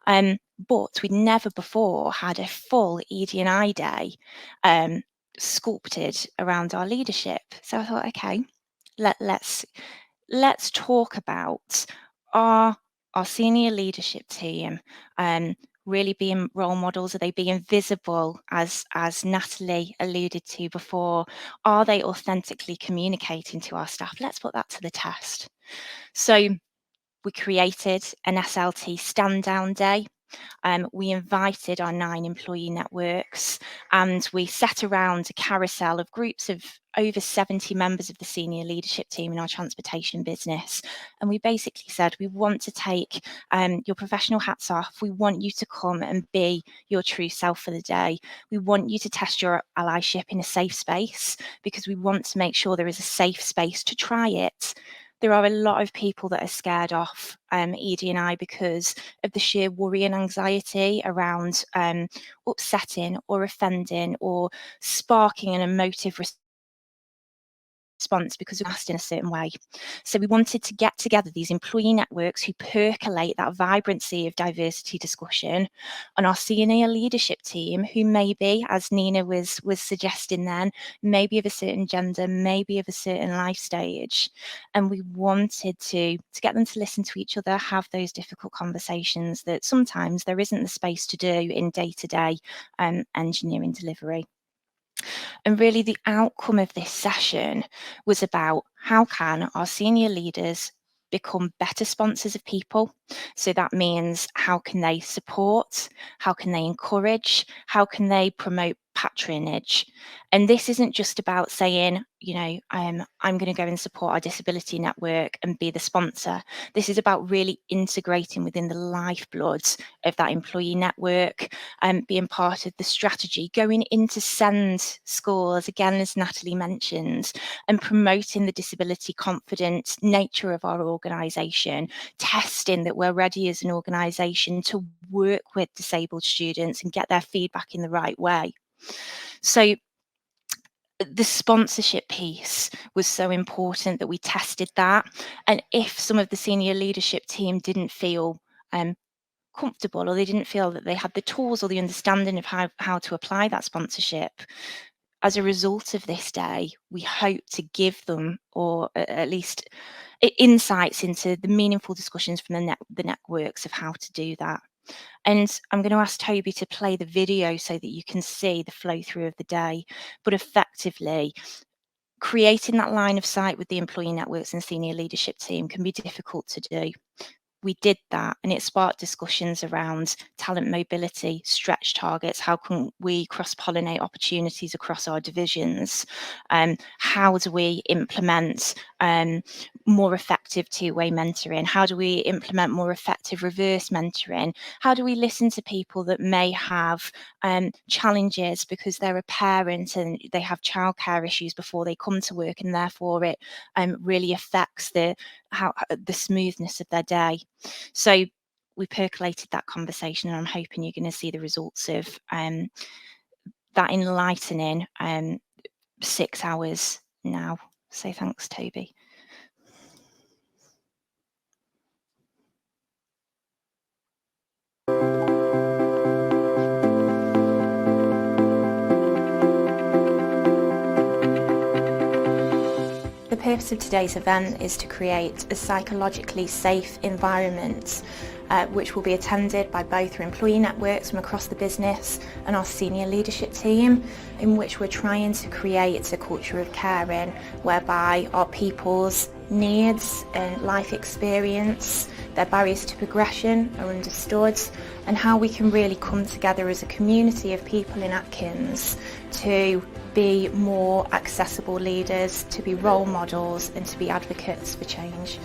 But we'd never before had a full ED&I day sculpted around our leadership. So I thought, okay, let's talk about our senior leadership team really being role models. Are they being visible, as Natalie alluded to before? Are they authentically communicating to our staff? Let's put that to the test. So we created an SLT stand down day. We invited our 9 employee networks, and we sat around a carousel of groups of over 70 members of the senior leadership team in our transportation business. And we basically said, we want to take your professional hats off. We want you to come and be your true self for the day. We want you to test your allyship in a safe space, because we want to make sure there is a safe space to try it. There are a lot of people that are scared off ED&I because of the sheer worry and anxiety around upsetting or offending or sparking an emotive response because we're asked in a certain way. So we wanted to get together these employee networks who percolate that vibrancy of diversity discussion, and our senior leadership team who maybe, as Nina was suggesting then, maybe of a certain gender, maybe of a certain life stage. And we wanted to get them to listen to each other, have those difficult conversations that sometimes there isn't the space to do in day-to-day engineering delivery. And really the outcome of this session was about how can our senior leaders become better sponsors of people. So that means how can they support, how can they encourage, how can they promote patronage. And this isn't just about saying, you know, I'm going to go and support our disability network and be the sponsor. This is about really integrating within the lifeblood of that employee network and being part of the strategy, going into SEND schools, again, as Natalie mentioned, and promoting the disability confident nature of our organisation, testing that we're ready as an organisation to work with disabled students and get their feedback in the right way. So the sponsorship piece was so important that we tested that. And if some of the senior leadership team didn't feel comfortable, or they didn't feel that they had the tools or the understanding of how to apply that sponsorship, as a result of this day, we hope to give them, or at least insights into the meaningful discussions from the networks of how to do that. And I'm going to ask Toby to play the video so that you can see the flow through of the day. But effectively, creating that line of sight with the employee networks and senior leadership team can be difficult to do. We did that, and it sparked discussions around talent mobility, stretch targets, how can we cross-pollinate opportunities across our divisions, how do we implement more effective two-way mentoring, how do we implement more effective reverse mentoring, how do we listen to people that may have challenges because they're a parent and they have childcare issues before they come to work, and therefore it really affects the smoothness of their day. So we percolated that conversation, and I'm hoping you're going to see the results of that enlightening 6 hours now. So thanks, Toby. The purpose of today's event is to create a psychologically safe environment which will be attended by both our employee networks from across the business and our senior leadership team, in which we're trying to create a culture of caring whereby our people's needs and life experience, their barriers to progression are understood, and how we can really come together as a community of people in Atkins to be more accessible leaders, to be role models, and to be advocates for change.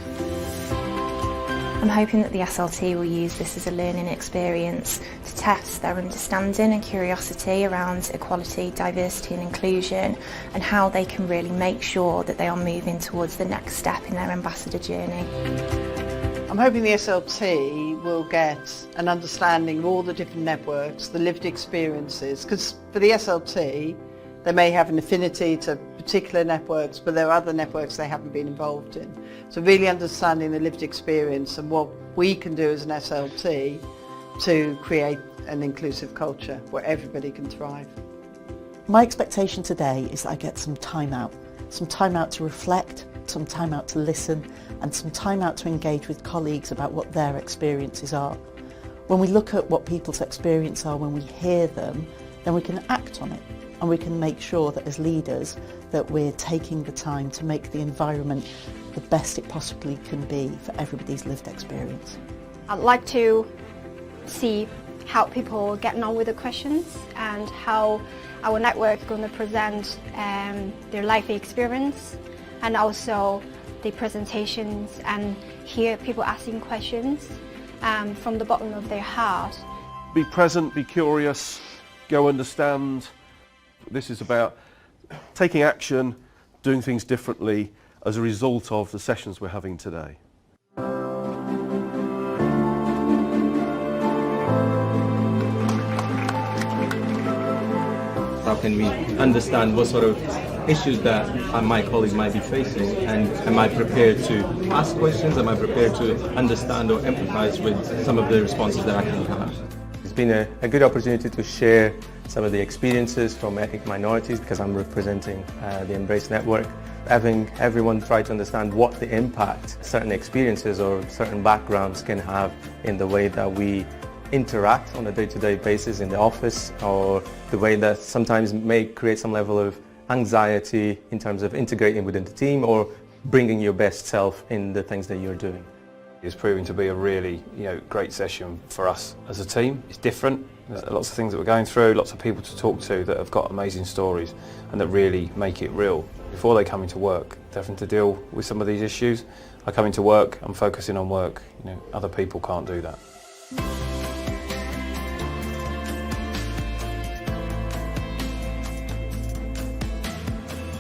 I'm hoping that the SLT will use this as a learning experience to test their understanding and curiosity around equality, diversity and inclusion, and how they can really make sure that they are moving towards the next step in their ambassador journey. I'm hoping the SLT will get an understanding of all the different networks, the lived experiences, because for the SLT, they may have an affinity to particular networks, but there are other networks they haven't been involved in. So really understanding the lived experience and what we can do as an SLT to create an inclusive culture where everybody can thrive. My expectation today is that I get some time out to reflect, some time out to listen, and some time out to engage with colleagues about what their experiences are. When we look at what people's experiences are, when we hear them, then we can act on it, and we can make sure that as leaders that we're taking the time to make the environment the best it possibly can be for everybody's lived experience. I'd like to see how people getting on with the questions and how our network is going to present their life experience, and also the presentations, and hear people asking questions from the bottom of their heart. Be present, be curious, go understand. This is about taking action, doing things differently as a result of the sessions we're having today. How can we understand what sort of issues that my colleagues might be facing, and am I prepared to ask questions? Am I prepared to understand or empathize with some of the responses that I can have? It's been a good opportunity to share some of the experiences from ethnic minorities, because I'm representing the Embrace Network. Having everyone try to understand what the impact certain experiences or certain backgrounds can have in the way that we interact on a day-to-day basis in the office, or the way that sometimes may create some level of anxiety in terms of integrating within the team or bringing your best self in the things that you're doing. It's proving to be a really great session for us as a team. It's different. There's lots of things that we're going through, lots of people to talk to that have got amazing stories and that really make it real. Before they come into work, they're having to deal with some of these issues. I come into work, I'm focusing on work. Other people can't do that.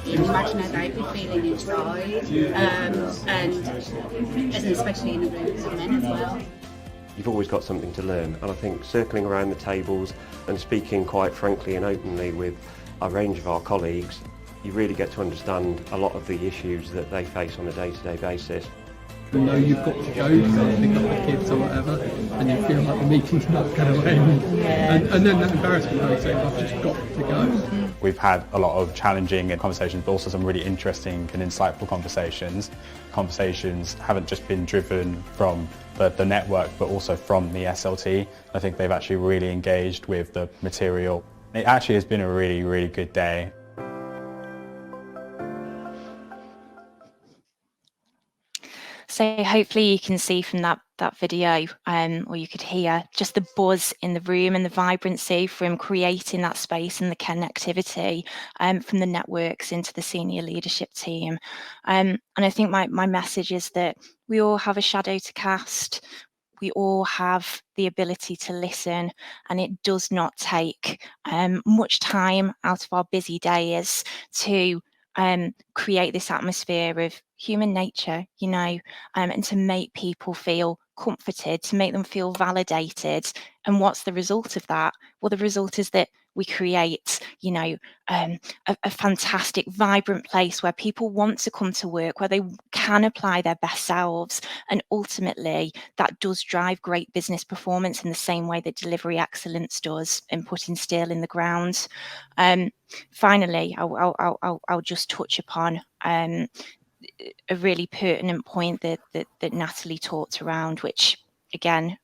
Imagine how they'd be feeling inside, and especially in a room with men as well. You've always got something to learn, and I think circling around the tables and speaking quite frankly and openly with a range of our colleagues, you really get to understand a lot of the issues that they face on a day-to-day basis. You know you've got to go to pick up the kids or whatever, and you feel like the meeting's not going to end. And then that embarrassment of saying, I've just got to go. We've had a lot of challenging conversations, but also some really interesting and insightful conversations. Conversations haven't just been driven from the network, but also from the SLT. I think they've actually really engaged with the material. It actually has been a really, really good day. So hopefully you can see from that video, or you could hear just the buzz in the room and the vibrancy from creating that space and the connectivity from the networks into the senior leadership team. And I think my message is that we all have a shadow to cast. We all have the ability to listen, and it does not take much time out of our busy days to create this atmosphere of human nature, and to make people feel comforted, to make them feel validated. And what's the result of that? Well, the result is that we create, a fantastic, vibrant place where people want to come to work, where they can apply their best selves. And ultimately, that does drive great business performance in the same way that delivery excellence does in putting steel in the ground. Finally, I'll just touch upon a really pertinent point that Natalie talked around, which again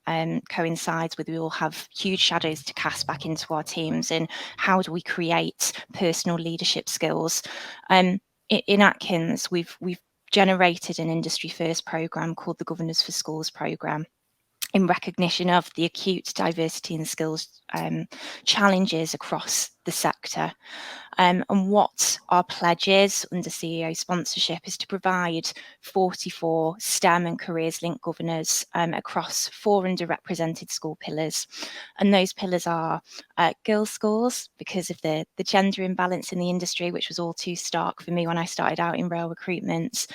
coincides with we all have huge shadows to cast back into our teams, and how do we create personal leadership skills. In Atkins, we've generated an industry first programme called the Governors for Schools programme, in recognition of the acute diversity and skills challenges across the sector. And what our pledge is under CEO sponsorship is to provide 44 STEM and careers linked governors across 4 underrepresented school pillars. And those pillars are girls' schools, because of the gender imbalance in the industry, which was all too stark for me when I started out in rail recruitment.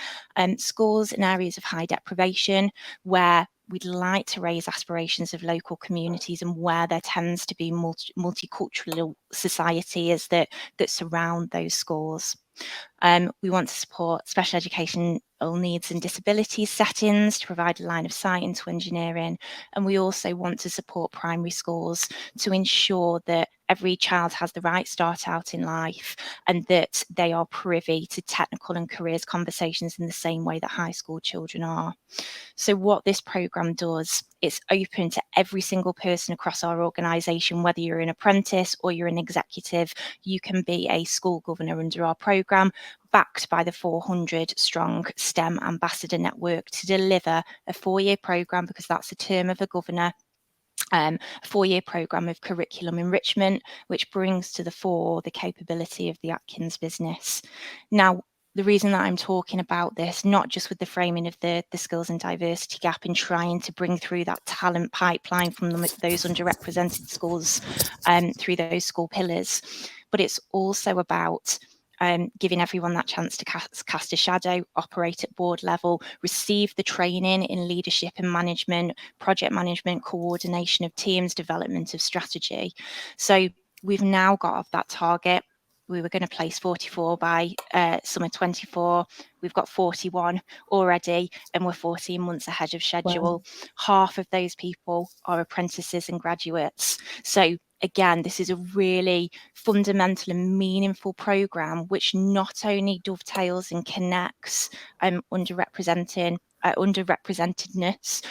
Schools in areas of high deprivation, where we'd like to raise aspirations of local communities and where there tends to be multicultural societies that surround those schools. We want to support special educational needs and disabilities settings to provide a line of sight into engineering. And we also want to support primary schools to ensure that every child has the right start out in life and that they are privy to technical and careers conversations in the same way that high school children are. So what this programme does, it's open to every single person across our organisation, whether you're an apprentice or you're an executive, you can be a school governor under our programme, backed by the 400 strong STEM ambassador network to deliver a 4-year programme, because that's the term of a governor. A 4-year programme of curriculum enrichment, which brings to the fore the capability of the Atkins business. Now, the reason that I'm talking about this, not just with the framing of the skills and diversity gap and trying to bring through that talent pipeline from those underrepresented schools through those school pillars, but it's also about giving everyone that chance to cast a shadow, operate at board level, receive the training in leadership and management, project management, coordination of teams, development of strategy. So we've now got that target. We were going to place 44 by summer 24. We've got 41 already, and we're 14 months ahead of schedule. Wow. Half of those people are apprentices and graduates. So again, this is a really fundamental and meaningful programme which not only dovetails and connects underrepresentedness,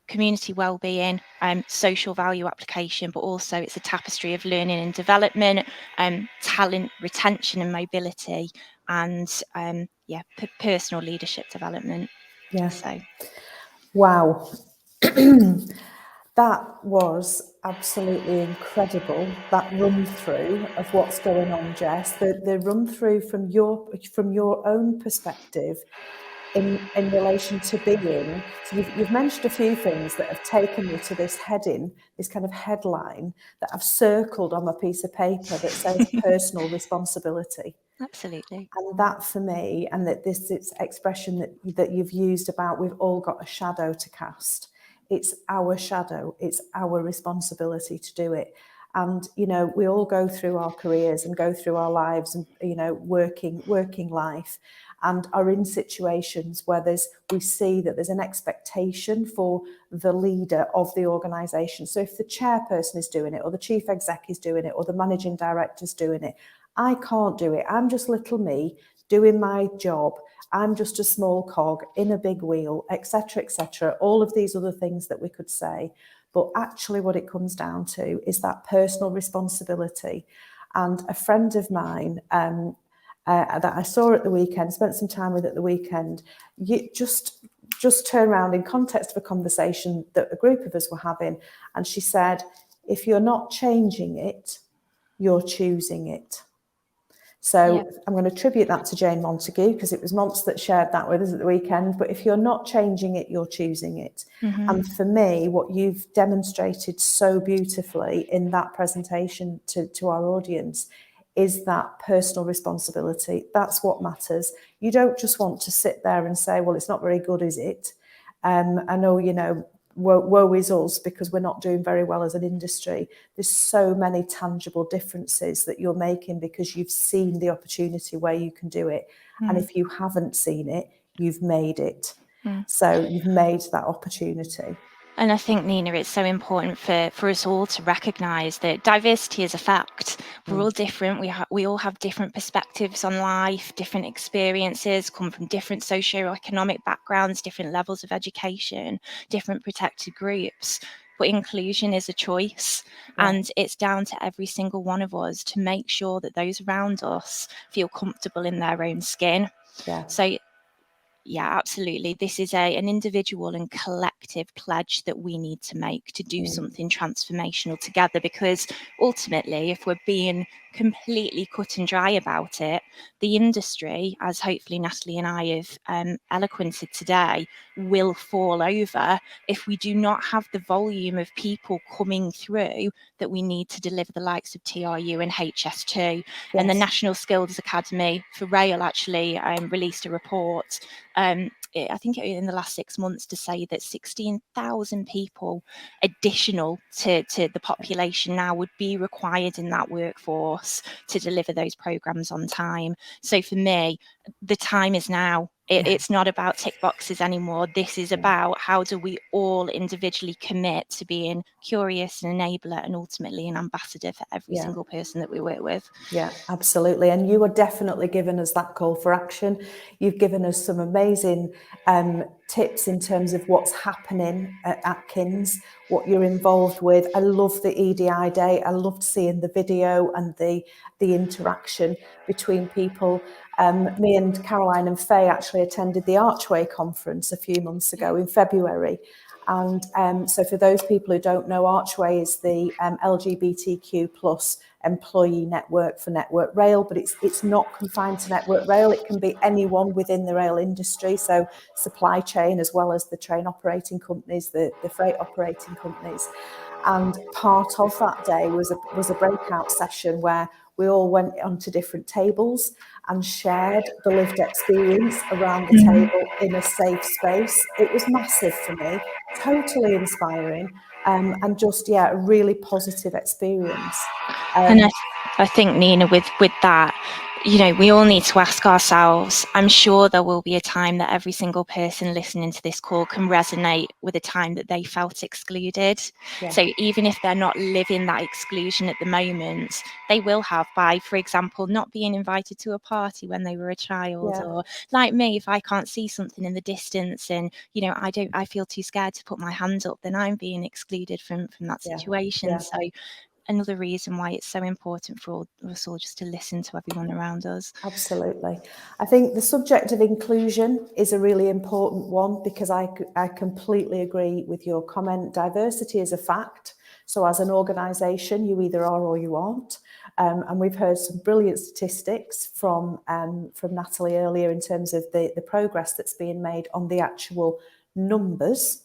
community wellbeing, social value application, but also it's a tapestry of learning and development, talent retention and mobility, and personal leadership development. Yeah. So, wow. That was absolutely incredible, that run through of what's going on, Jess. The run through from your own perspective in relation to being. So you've mentioned a few things that have taken me to this heading, this kind of headline that I've circled on my piece of paper that says personal responsibility. Absolutely. And that for me, and that this expression that you've used about we've all got a shadow to cast. It's our shadow, it's our responsibility to do it. And, you know, we all go through our careers and go through our lives and, you know, working life, and are in situations where we see that there's an expectation for the leader of the organisation. So if the chairperson is doing it, or the chief exec is doing it, or the managing director's doing it, I can't do it. I'm just little me doing my job. I'm just a small cog in a big wheel, etc., etc. All of these other things that we could say. But actually what it comes down to is that personal responsibility. And a friend of mine that I saw at the weekend, spent some time with at the weekend, just turned around in context of a conversation that a group of us were having. And she said, if you're not changing it, you're choosing it. So yep. I'm going to attribute that to Jane Montague, because it was Monts that shared that with us at the weekend. But if you're not changing it, you're choosing it. Mm-hmm. And for me, what you've demonstrated so beautifully in that presentation to our audience is that personal responsibility. That's what matters. You don't just want to sit there and say, well, it's not very good, is it? I know, you know, woe is us because we're not doing very well as an industry. There's so many tangible differences that you're making because you've seen the opportunity where you can do it. And if you haven't seen it, you've made it. So you've made that opportunity. And I think, Nina, it's so important for us all to recognise that diversity is a fact. We're all different. We all have different perspectives on life, different experiences, come from different socioeconomic backgrounds, different levels of education, different protected groups. But inclusion is a choice, and it's down to every single one of us to make sure that those around us feel comfortable in their own skin. Yeah. So, yeah, absolutely. This is an individual and collective pledge that we need to make to do something transformational together, because ultimately, if we're being completely cut and dry about it, the industry, as hopefully Natalie and I have eloquented today, will fall over if we do not have the volume of people coming through that we need to deliver the likes of TRU and HS2. Yes. And the National Skills Academy for Rail actually released a report I think in the last 6 months, to say that 16,000 people additional to the population now would be required in that workforce to deliver those programs on time. So for me, the time is now. It's not about tick boxes anymore. This is about how do we all individually commit to being curious, an enabler, and ultimately an ambassador for every single person that we work with. Yeah, absolutely. And you are definitely giving us that call for action. You've given us some amazing tips in terms of what's happening at Atkins, what you're involved with. I love the ED&I day. I loved seeing the video and the interaction between people. Me and Caroline and Faye actually attended the Archway conference a few months ago in February. And so for those people who don't know, Archway is the LGBTQ plus employee network for Network Rail, but it's not confined to Network Rail. It can be anyone within the rail industry, so supply chain as well as the train operating companies, the freight operating companies. And part of that day was a breakout session where we all went onto different tables and shared the lived experience around the table in a safe space. It was massive for me, totally inspiring, and just, a really positive experience. And I think, Nina, with that, we all need to ask ourselves, I'm sure there will be a time that every single person listening to this call can resonate with a time that they felt excluded. Yeah. So even if they're not living that exclusion at the moment, they will have by, for example, not being invited to a party when they were a child, or like me, if I can't see something in the distance and, I feel too scared to put my hand up, then I'm being excluded from that situation. Yeah. So another reason why it's so important for us all just to listen to everyone around us. Absolutely. I think the subject of inclusion is a really important one, because I completely agree with your comment. Diversity is a fact. So as an organisation, you either are or you aren't. And we've heard some brilliant statistics from Natalie earlier in terms of the progress that's being made on the actual numbers.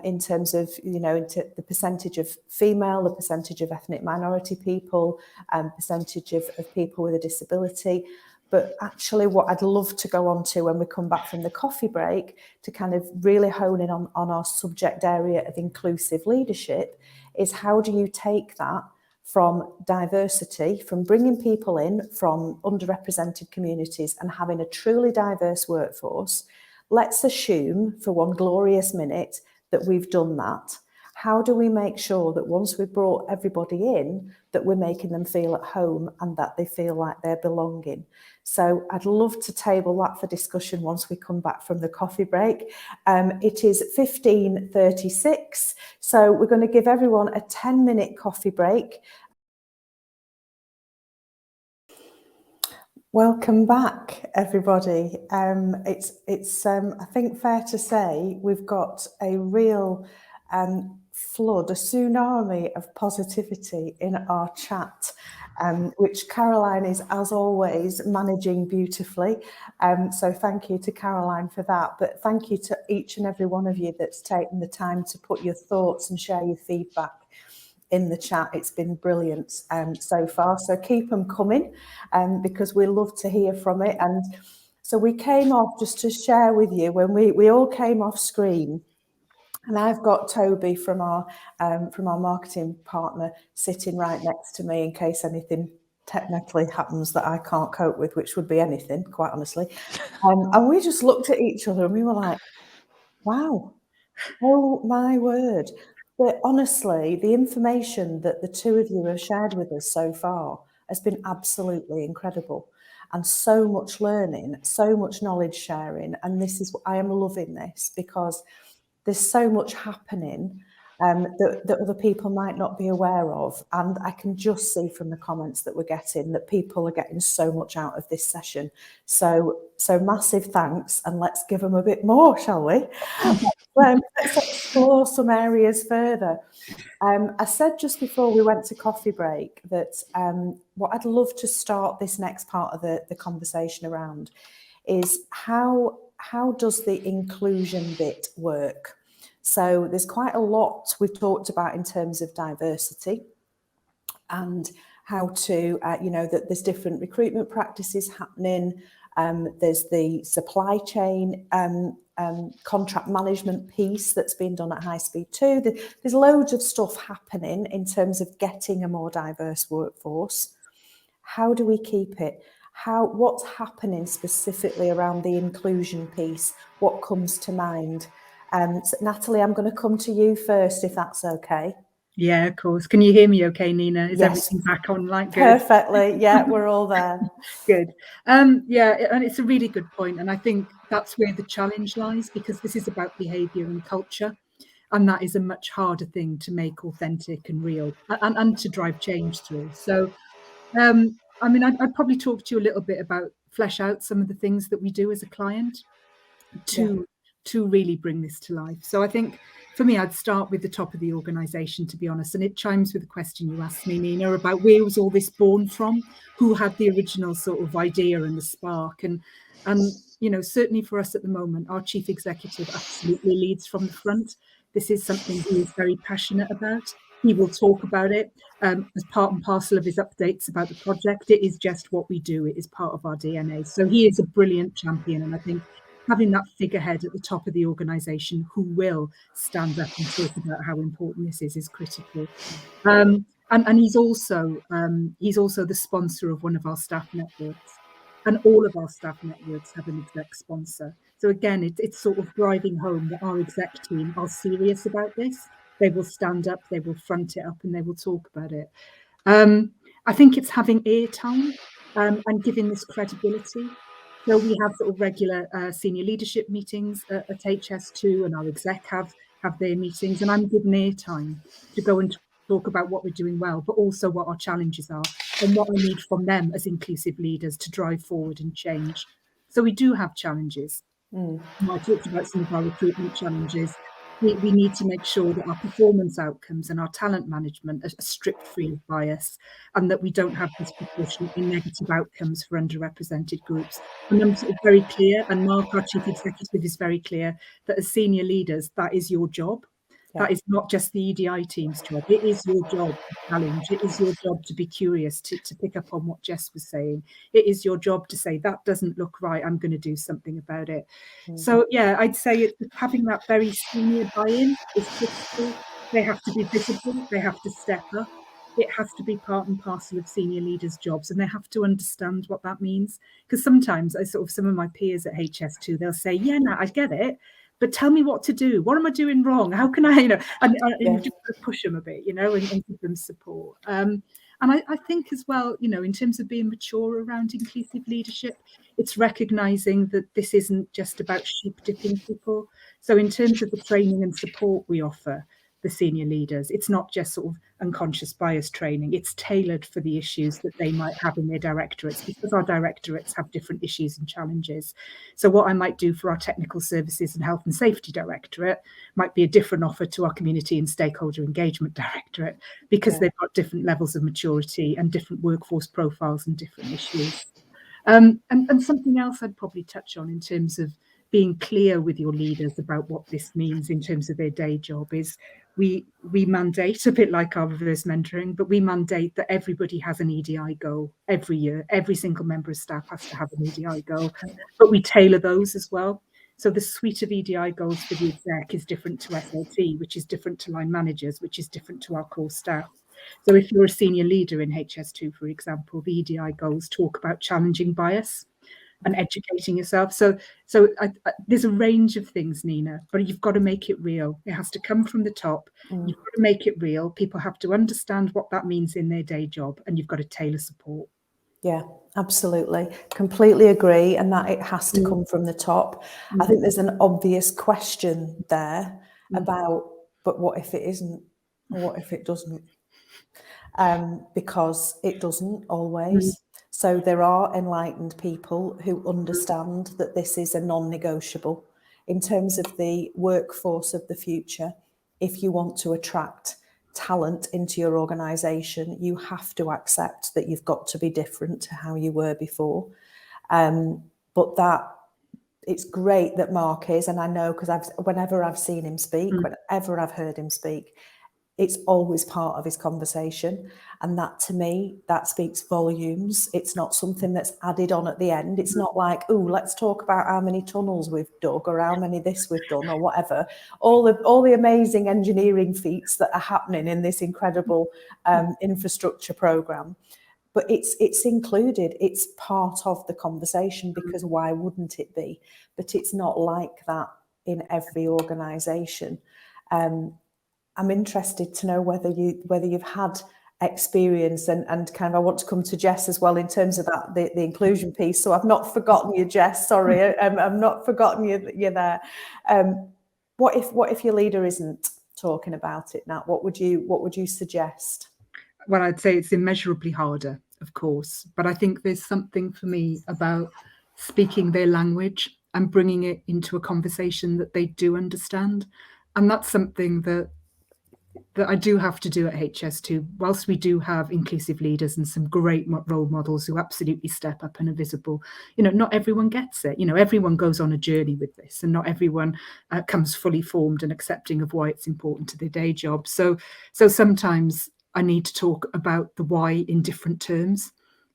In terms of, into the percentage of female, the percentage of ethnic minority people, percentage of people with a disability. But actually what I'd love to go on to when we come back from the coffee break to kind of really hone in on our subject area of inclusive leadership is, how do you take that from diversity, from bringing people in from underrepresented communities and having a truly diverse workforce? Let's assume for one glorious minute that we've done that. How do we make sure that once we've brought everybody in, that we're making them feel at home and that they feel like they're belonging? So I'd love to table that for discussion once we come back from the coffee break. It is 15:36, so we're going to give everyone a 10-minute coffee break. Welcome back, everybody. It's I think fair to say we've got a real flood, a tsunami of positivity in our chat, which Caroline is, as always, managing beautifully. So thank you to Caroline for that. But thank you to each and every one of you that's taken the time to put your thoughts and share your feedback in the chat. It's been brilliant so far, so keep them coming, because we love to hear from it. And so we came off, just to share with you, when we all came off screen, and I've got Toby from our marketing partner sitting right next to me in case anything technically happens that I can't cope with, which would be anything, quite honestly. And we just looked at each other and we were like, wow, oh my word. But honestly, the information that the two of you have shared with us so far has been absolutely incredible, and so much learning, so much knowledge sharing. And I am loving this, because there's so much happening that other people might not be aware of. And I can just see from the comments that we're getting that people are getting so much out of this session. So massive thanks, and let's give them a bit more, shall we? Let's explore some areas further. I said just before we went to coffee break that what I'd love to start this next part of the conversation around is how does the inclusion bit work? So there's quite a lot we've talked about in terms of diversity and how to, that there's different recruitment practices happening. There's the supply chain contract management piece that's been done at High Speed 2. There's loads of stuff happening in terms of getting a more diverse workforce. How do we keep it? What's happening specifically around the inclusion piece? What comes to mind? So Natalie, I'm going to come to you first, if that's okay. Yeah, of course. Can you hear me okay, Nina? Is Yes. everything back online? Good. Perfectly. Yeah, we're all there. Good. Yeah, and it's a really good point. And I think that's where the challenge lies, because this is about behaviour and culture. And that is a much harder thing to make authentic and real and to drive change through. So, I mean, I'd probably talk to you a little bit about flesh out some of the things that we do as a client to really bring this to life. So I think for me, I'd start with the top of the organisation, to be honest, and it chimes with the question you asked me, Nina, about where was all this born from? Who had the original sort of idea and the spark? And you know, certainly for us at the moment, our chief executive absolutely leads from the front. This is something he is very passionate about. He will talk about it as part and parcel of his updates about the project. It is just what we do. It is part of our DNA. So he is a brilliant champion, and I think having that figurehead at the top of the organisation who will stand up and talk about how important this is critical. And he's also the sponsor of one of our staff networks, and all of our staff networks have an exec sponsor. So again, it's sort of driving home that our exec team are serious about this. They will stand up, they will front it up, and they will talk about it. I think it's having airtime and giving this credibility. So we have sort of regular senior leadership meetings at HS2, and our exec have their meetings, and I'm given airtime to go and talk about what we're doing well, but also what our challenges are and what we need from them as inclusive leaders to drive forward and change. So we do have challenges. I talked about some of our recruitment challenges. We need to make sure that our performance outcomes and our talent management are stripped free of bias, and that we don't have disproportionately negative outcomes for underrepresented groups. And I'm sort of very clear, and Mark, our chief executive, is very clear that as senior leaders, that is your job. Yeah. That is not just the ED&I team's job. It is your job to challenge. It is your job to be curious, to pick up on what Jess was saying. It is your job to say, that doesn't look right, I'm going to do something about it. So, yeah, I'd say having that very senior buy-in is critical. They have to be visible. They have to step up. It has to be part and parcel of senior leaders' jobs, and they have to understand what that means. Because sometimes some of my peers at HS2, they'll say, yeah, no, I get it, but tell me what to do. What am I doing wrong? How can I, and you've just got to push them a bit, and give them support. And I think as well, in terms of being mature around inclusive leadership, it's recognizing that this isn't just about sheep dipping people. So in terms of the training and support we offer the senior leaders, it's not just sort of unconscious bias training. It's tailored for the issues that they might have in their directorates, because our directorates have different issues and challenges. So what I might do for our technical services and health and safety directorate might be a different offer to our community and stakeholder engagement directorate, because they've got different levels of maturity and different workforce profiles and different issues. And something else I'd probably touch on in terms of being clear with your leaders about what this means in terms of their day job is we mandate, a bit like our reverse mentoring, but we mandate that everybody has an ED&I goal every year. Every single member of staff has to have an ED&I goal, but we tailor those as well. So the suite of ED&I goals for the exec is different to SLT, which is different to line managers, which is different to our core staff. So if you're a senior leader in HS2, for example, the ED&I goals talk about challenging bias and educating yourself. So there's a range of things, Nina, but you've got to make it real. It has to come from the top. You've got to make it real. People have to understand what that means in their day job, and you've got to tailor support. Yeah, absolutely. Completely agree. And that it has to come from the top. I think there's an obvious question there about, but what if it isn't? Or what if it doesn't? Because it doesn't always. So there are enlightened people who understand that this is a non-negotiable in terms of the workforce of the future. If you want to attract talent into your organisation, you have to accept that you've got to be different to how you were before. But that it's great that Mark is, and I know because whenever I've seen him speak, whenever I've heard him speak, it's always part of his conversation. And that, to me, that speaks volumes. It's not something that's added on at the end. It's not like, oh, let's talk about how many tunnels we've dug or how many this we've done or whatever. All the amazing engineering feats that are happening in this incredible infrastructure programme. But it's included. It's part of the conversation, because why wouldn't it be? But it's not like that in every organisation. I'm interested to know whether you've had experience, and kind of I want to come to Jess as well in terms of that the inclusion piece. So I've not forgotten you, Jess. Sorry, I've not forgotten you're there. What if your leader isn't talking about it, Nat? What would you suggest? Well, I'd say it's immeasurably harder, of course, but I think there's something for me about speaking their language and bringing it into a conversation that they do understand. And that's something that I do have to do at HS2. Whilst we do have inclusive leaders and some great role models who absolutely step up and are visible, not everyone gets it. Everyone goes on a journey with this, and not everyone comes fully formed and accepting of why it's important to their day job. So sometimes I need to talk about the why in different terms,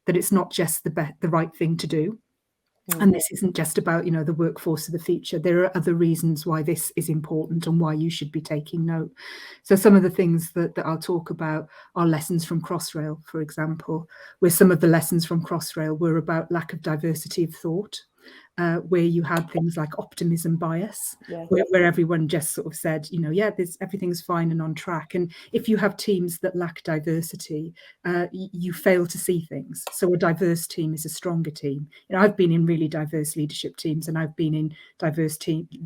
that it's not just the right thing to do. And this isn't just about, the workforce of the future. There are other reasons why this is important and why you should be taking note. So some of the things that I'll talk about are lessons from Crossrail, for example, where some of the lessons from Crossrail were about lack of diversity of thought. Where you had things like optimism bias, where everyone just sort of said, everything's fine and on track. And if you have teams that lack diversity, you fail to see things. So a diverse team is a stronger team. I've been in really diverse leadership teams, and I've been in diverse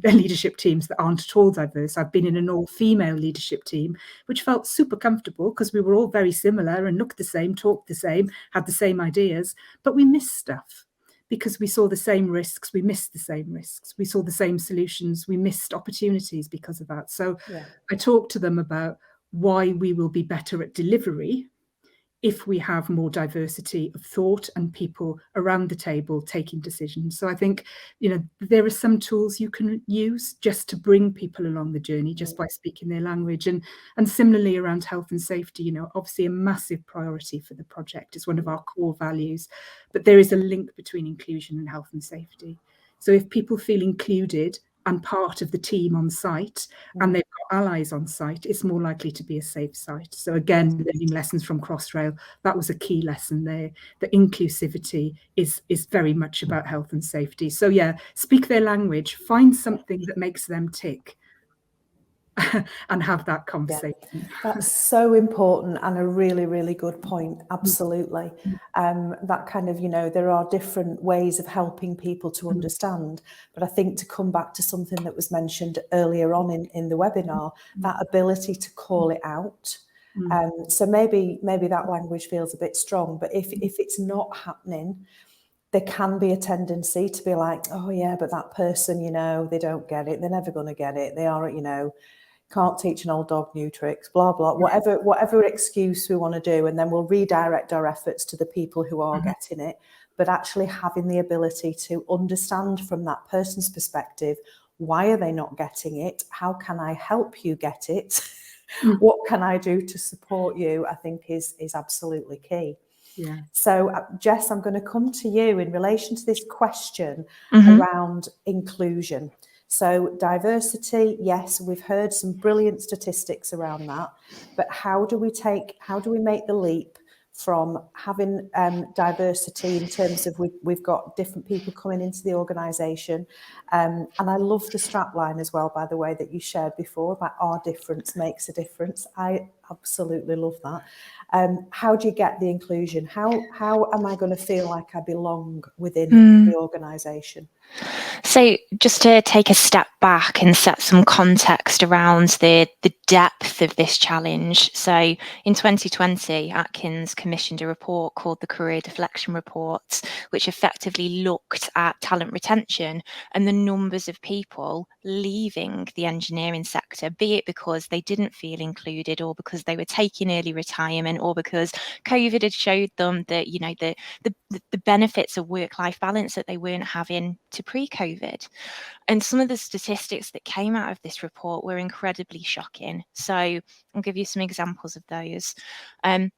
leadership teams that aren't at all diverse. I've been in an all-female leadership team, which felt super comfortable because we were all very similar and looked the same, talked the same, had the same ideas, but we missed stuff. Because we saw the same risks, we missed the same risks. We saw the same solutions, we missed opportunities because of that. So I talked to them about why we will be better at delivery if we have more diversity of thought and people around the table taking decisions. So I think, there are some tools you can use just to bring people along the journey, just by speaking their language. And similarly around health and safety, obviously a massive priority for the project. It's one of our core values, but there is a link between inclusion and health and safety. So if people feel included and part of the team on site, and they've got allies on site, it's more likely to be a safe site. So again, learning lessons from Crossrail, that was a key lesson there. The inclusivity is very much about health and safety. So speak their language, find something that makes them tick, and have that conversation. That's so important, and a really, really good point. Absolutely. That kind of, there are different ways of helping people to understand. But I think to come back to something that was mentioned earlier on in the webinar, that ability to call it out. So maybe that language feels a bit strong, but if it's not happening, there can be a tendency to be like, oh yeah, but that person, they don't get it. They're never going to get it. They are, can't teach an old dog new tricks, blah, blah, whatever excuse we want to do. And then we'll redirect our efforts to the people who are getting it. But actually having the ability to understand from that person's perspective, why are they not getting it? How can I help you get it? What can I do to support you? I think is absolutely key. Yeah. So Jess, I'm going to come to you in relation to this question around inclusion. So diversity, yes, we've heard some brilliant statistics around that, but how do we make the leap from having diversity in terms of we've got different people coming into the organisation, and I love the strapline as well, by the way, that you shared before about our difference makes a difference. I absolutely love that. How do you get the inclusion? How am I going to feel like I belong within the organisation? So just to take a step back and set some context around the depth of this challenge. So in 2020, Atkins commissioned a report called the Career Deflection Report, which effectively looked at talent retention and the numbers of people leaving the engineering sector, be it because they didn't feel included or because because they were taking early retirement or because COVID had showed them that, you know, the benefits of work-life balance that they weren't having to pre-COVID. And some of the statistics that came out of this report were incredibly shocking. So I'll give you some examples of those.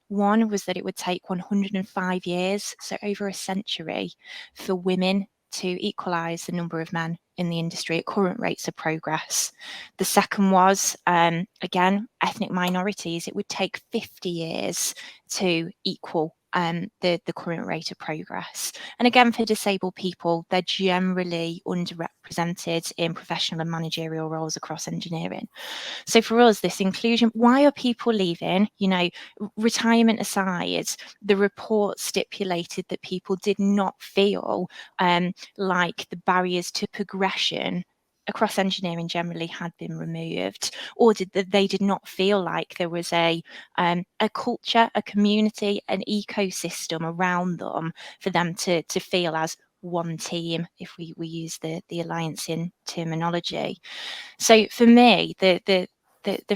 One was that it would take 105 years, so over a century, for women to equalise the number of men in the industry at current rates of progress. The second was, again, ethnic minorities. It would take 50 years to equal the current rate of progress. And again, for disabled people, they're generally underrepresented in professional and managerial roles across engineering. So for us, this inclusion, why are people leaving? You know, retirement aside, the report stipulated that people did not feel like the barriers to progression across engineering generally had been removed, or they did not feel like there was a culture, a community, an ecosystem around them for them to feel as one team, if we use the alliance in terminology. So for me, the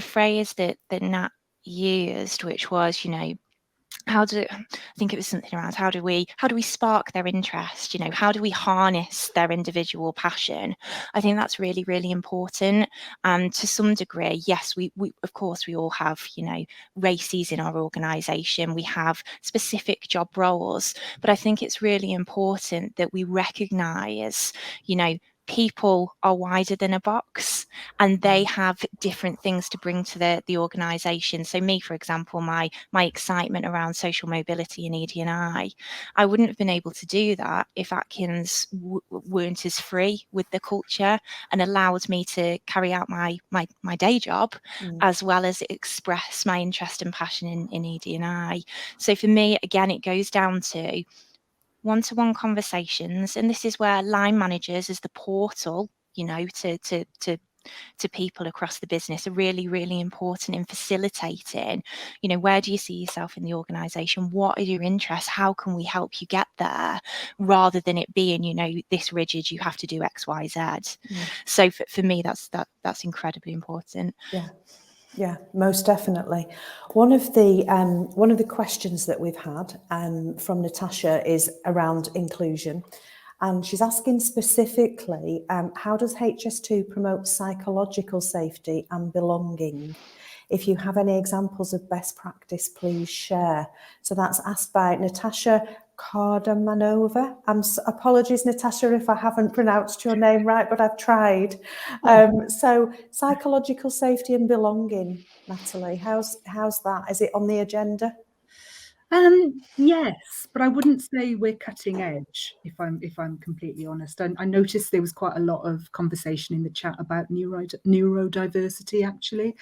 phrase that Nat used, which was, you know, I think it was something around how do we spark their interest, you know, how do we harness their individual passion? I think that's really, really important. And to some degree, yes, we of course we all have, you know, races in our organisation, we have specific job roles, but I think it's really important that we recognise, you know, people are wider than a box and they have different things to bring to the organisation. So me, for example, my excitement around social mobility and ED&I wouldn't have been able to do that if Atkins weren't as free with the culture and allowed me to carry out my day job as well as express my interest and passion in ED&I. So for me, again, it goes down to one-to-one conversations, and this is where line managers as the portal, you know, to people across the business are really, really important in facilitating, you know, where do you see yourself in the organisation? What are your interests? How can we help you get there? Rather than it being, you know, this rigid, you have to do X, Y, Z. So for me, that's incredibly important. Yeah, most definitely. One of the questions that we've had from Natasha is around inclusion. And she's asking specifically, how does HS2 promote psychological safety and belonging? If you have any examples of best practice, please share. So that's asked by Natasha Kardamanova. Apologies, Natasha, if I haven't pronounced your name right, but I've tried. So psychological safety and belonging, Natalie, how's that? Is it on the agenda? Yes, but I wouldn't say we're cutting edge, if I'm completely honest. I noticed there was quite a lot of conversation in the chat about neurodiversity, actually,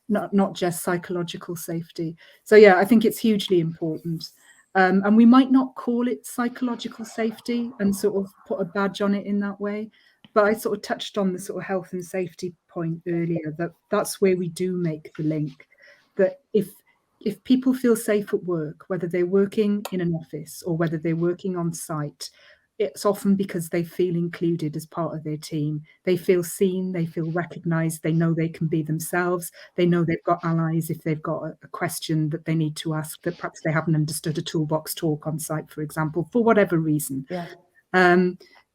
not just psychological safety. So yeah, I think it's hugely important. And we might not call it psychological safety and sort of put a badge on it in that way, but I sort of touched on the sort of health and safety point earlier, that's where we do make the link, that if people feel safe at work, whether they're working in an office or whether they're working on site, it's often because they feel included as part of their team. They feel seen, they feel recognised, they know they can be themselves, they know they've got allies if they've got a question that they need to ask that perhaps they haven't understood a toolbox talk on site, for example, for whatever reason.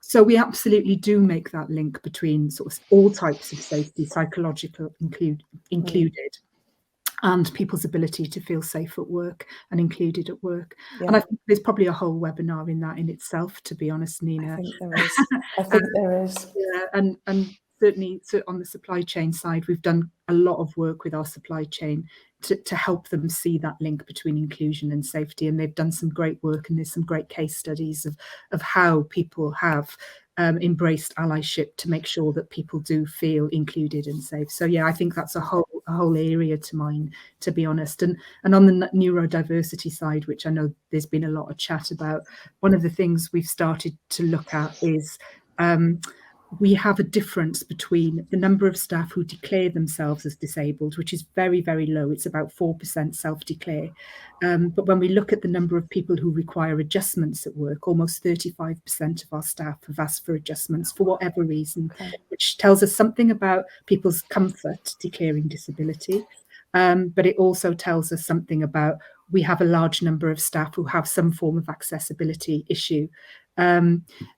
So we absolutely do make that link between sort of all types of safety, psychological included, and people's ability to feel safe at work and included at work. And I think there's probably a whole webinar in that in itself, to be honest, Nina. I think there is. Yeah, and certainly on the supply chain side, we've done a lot of work with our supply chain to help them see that link between inclusion and safety. And they've done some great work, and there's some great case studies of how people have embraced allyship to make sure that people do feel included and safe. So yeah, I think that's a whole area to mine, to be honest. And on the neurodiversity side, which I know there's been a lot of chat about, one of the things we've started to look at is we have a difference between the number of staff who declare themselves as disabled, which is very, very low. It's about 4% self-declare. But when we look at the number of people who require adjustments at work, almost 35% of our staff have asked for adjustments for whatever reason, which tells us something about people's comfort declaring disability. but it also tells us something about we have a large number of staff who have some form of accessibility issue.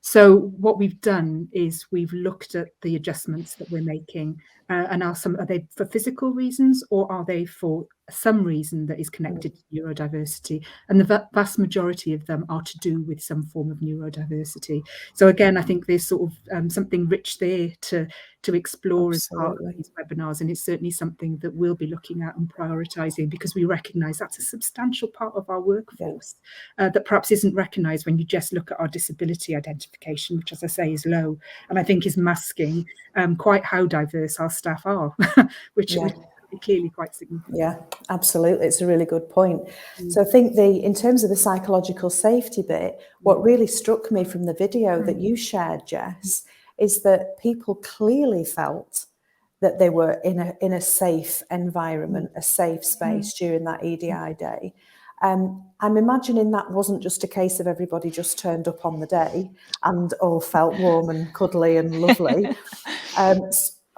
So what we've done is we've looked at the adjustments that we're making, and are they for physical reasons, or are they for some reason that is connected to neurodiversity? And the vast majority of them are to do with some form of neurodiversity. So again, I think there's sort of something rich there to explore as part of these webinars, and it's certainly something that we'll be looking at and prioritising, because we recognise that's a substantial part of our workforce that perhaps isn't recognised when you just look at our disability identification, which, as I say, is low, and I think is masking quite how diverse our staff are, which is clearly quite significant. Yeah, absolutely. It's a really good point. So I think in terms of the psychological safety bit, what really struck me from the video that you shared, Jess, is that people clearly felt that they were in a safe environment, a safe space during that ED&I day. I'm imagining that wasn't just a case of everybody just turned up on the day and all felt warm and cuddly and lovely.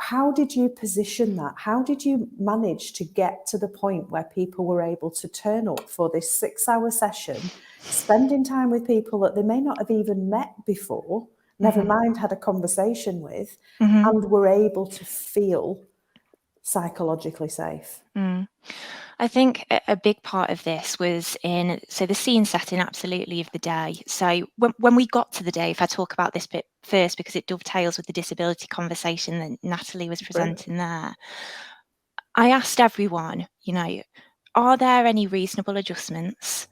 How did you position that? How did you manage to get to the point where people were able to turn up for this 6-hour session, spending time with people that they may not have even met before, never mind had a conversation with, and were able to feel psychologically safe? I think a big part of this was so the scene setting absolutely of the day. So when we got to the day, if I talk about this bit first, because it dovetails with the disability conversation that Natalie was presenting there, I asked everyone, are there any reasonable adjustments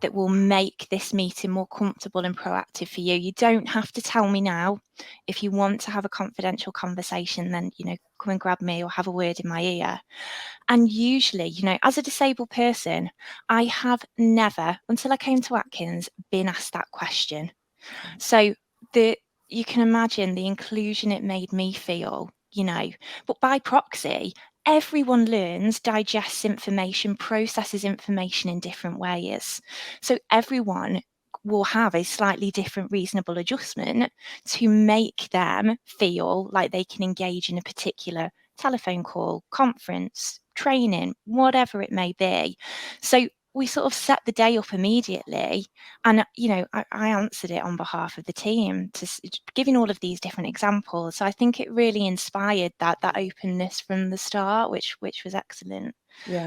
that will make this meeting more comfortable and proactive for you? You don't have to tell me now. If you want to have a confidential conversation, then, come and grab me or have a word in my ear. And usually, as a disabled person, I have never, until I came to Atkins, been asked that question. So you can imagine the inclusion it made me feel, but by proxy, everyone learns, digests information, processes information in different ways. So everyone will have a slightly different reasonable adjustment to make them feel like they can engage in a particular telephone call, conference, training, whatever it may be. So we sort of set the day up immediately, and I answered it on behalf of the team, giving all of these different examples. So I think it really inspired that openness from the start, which was excellent. So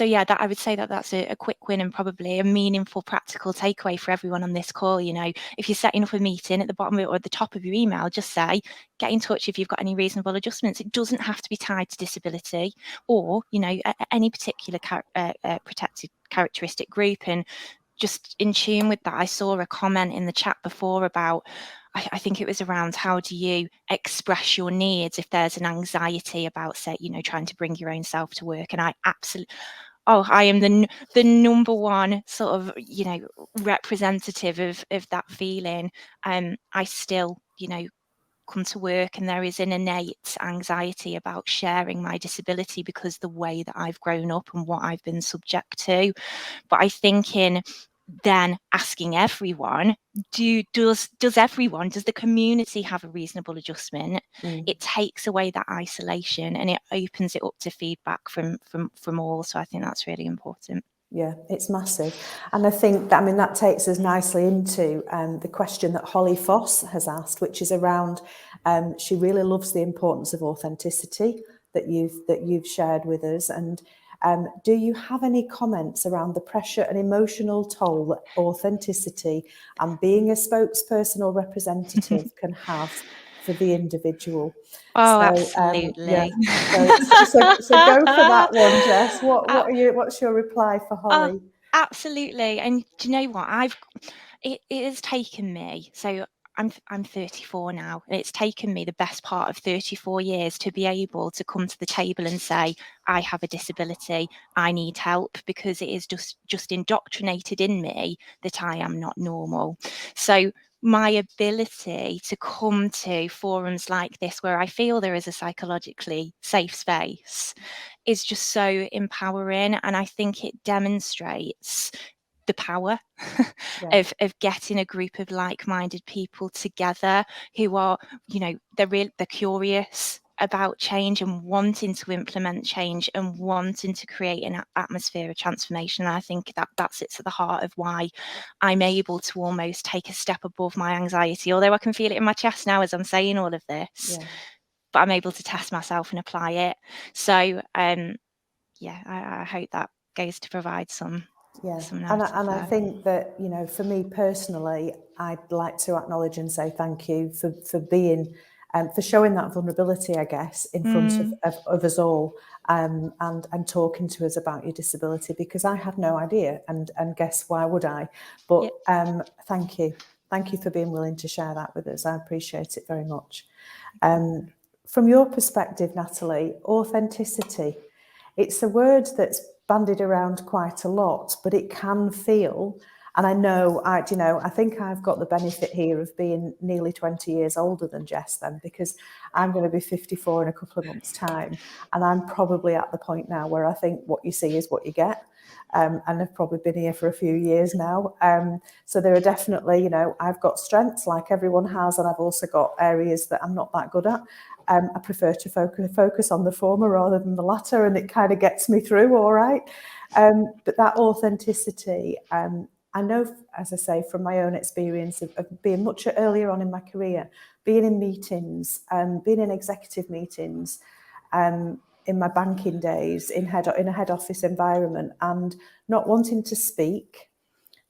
that I would say that's a quick win and probably a meaningful practical takeaway for everyone on this call. If you're setting up a meeting, at the bottom or at the top of your email, just say, get in touch if you've got any reasonable adjustments. It doesn't have to be tied to disability or any particular protected characteristic group. And just in tune with that, I saw a comment in the chat before about, I think it was around, how do you express your needs if there's an anxiety about, say, trying to bring your own self to work? And I absolutely, I am the number one sort of, representative of that feeling. I still, come to work and there is an innate anxiety about sharing my disability because the way that I've grown up and what I've been subject to. But I think then asking everyone, does the community have a reasonable adjustment? It takes away that isolation and it opens it up to feedback from all. So I think that's really important. Yeah, it's massive. And I think that takes us nicely into the question that Holly Foss has asked, which is around, she really loves the importance of authenticity that you've shared with us. And do you have any comments around the pressure and emotional toll that authenticity and being a spokesperson or representative can have for the individual? Absolutely. So go for that one, Jess. What's your reply for Holly? Absolutely. And do you know what? It has taken me, so I'm 34 now, and it's taken me the best part of 34 years to be able to come to the table and say, I have a disability, I need help, because it is just indoctrinated in me that I am not normal. So my ability to come to forums like this, where I feel there is a psychologically safe space, is just so empowering. And I think it demonstrates the power of getting a group of like-minded people together who are, they're curious, about change and wanting to implement change and wanting to create an atmosphere of transformation. And I think that sits at the heart of why I'm able to almost take a step above my anxiety, although I can feel it in my chest now as I'm saying all of this. Yeah. But I'm able to test myself and apply it. So yeah, I hope that goes to provide some And narrative I there. think that, you know, for me personally, I'd like to acknowledge and say thank you for being, for showing that vulnerability, I guess, in front of us all, and talking to us about your disability, because I had no idea, and guess why would I? But thank you for being willing to share that with us. I appreciate it very much. From your perspective, Natalie, authenticity, it's a word that's bandied around quite a lot, but it can feel, and I know, I think I've got the benefit here of being nearly 20 years older than Jess then, because I'm going to be 54 in a couple of months' time, and I'm probably at the point now where I think what you see is what you get. And I've probably been here for a few years now. So there are definitely, you know, I've got strengths like everyone has, and I've also got areas that I'm not that good at. I prefer to focus on the former rather than the latter, and it kind of gets me through all right. But that authenticity, I know, as I say, from my own experience of being much earlier on in my career, being in meetings, being in executive meetings, in my banking days, in a head office environment, and not wanting to speak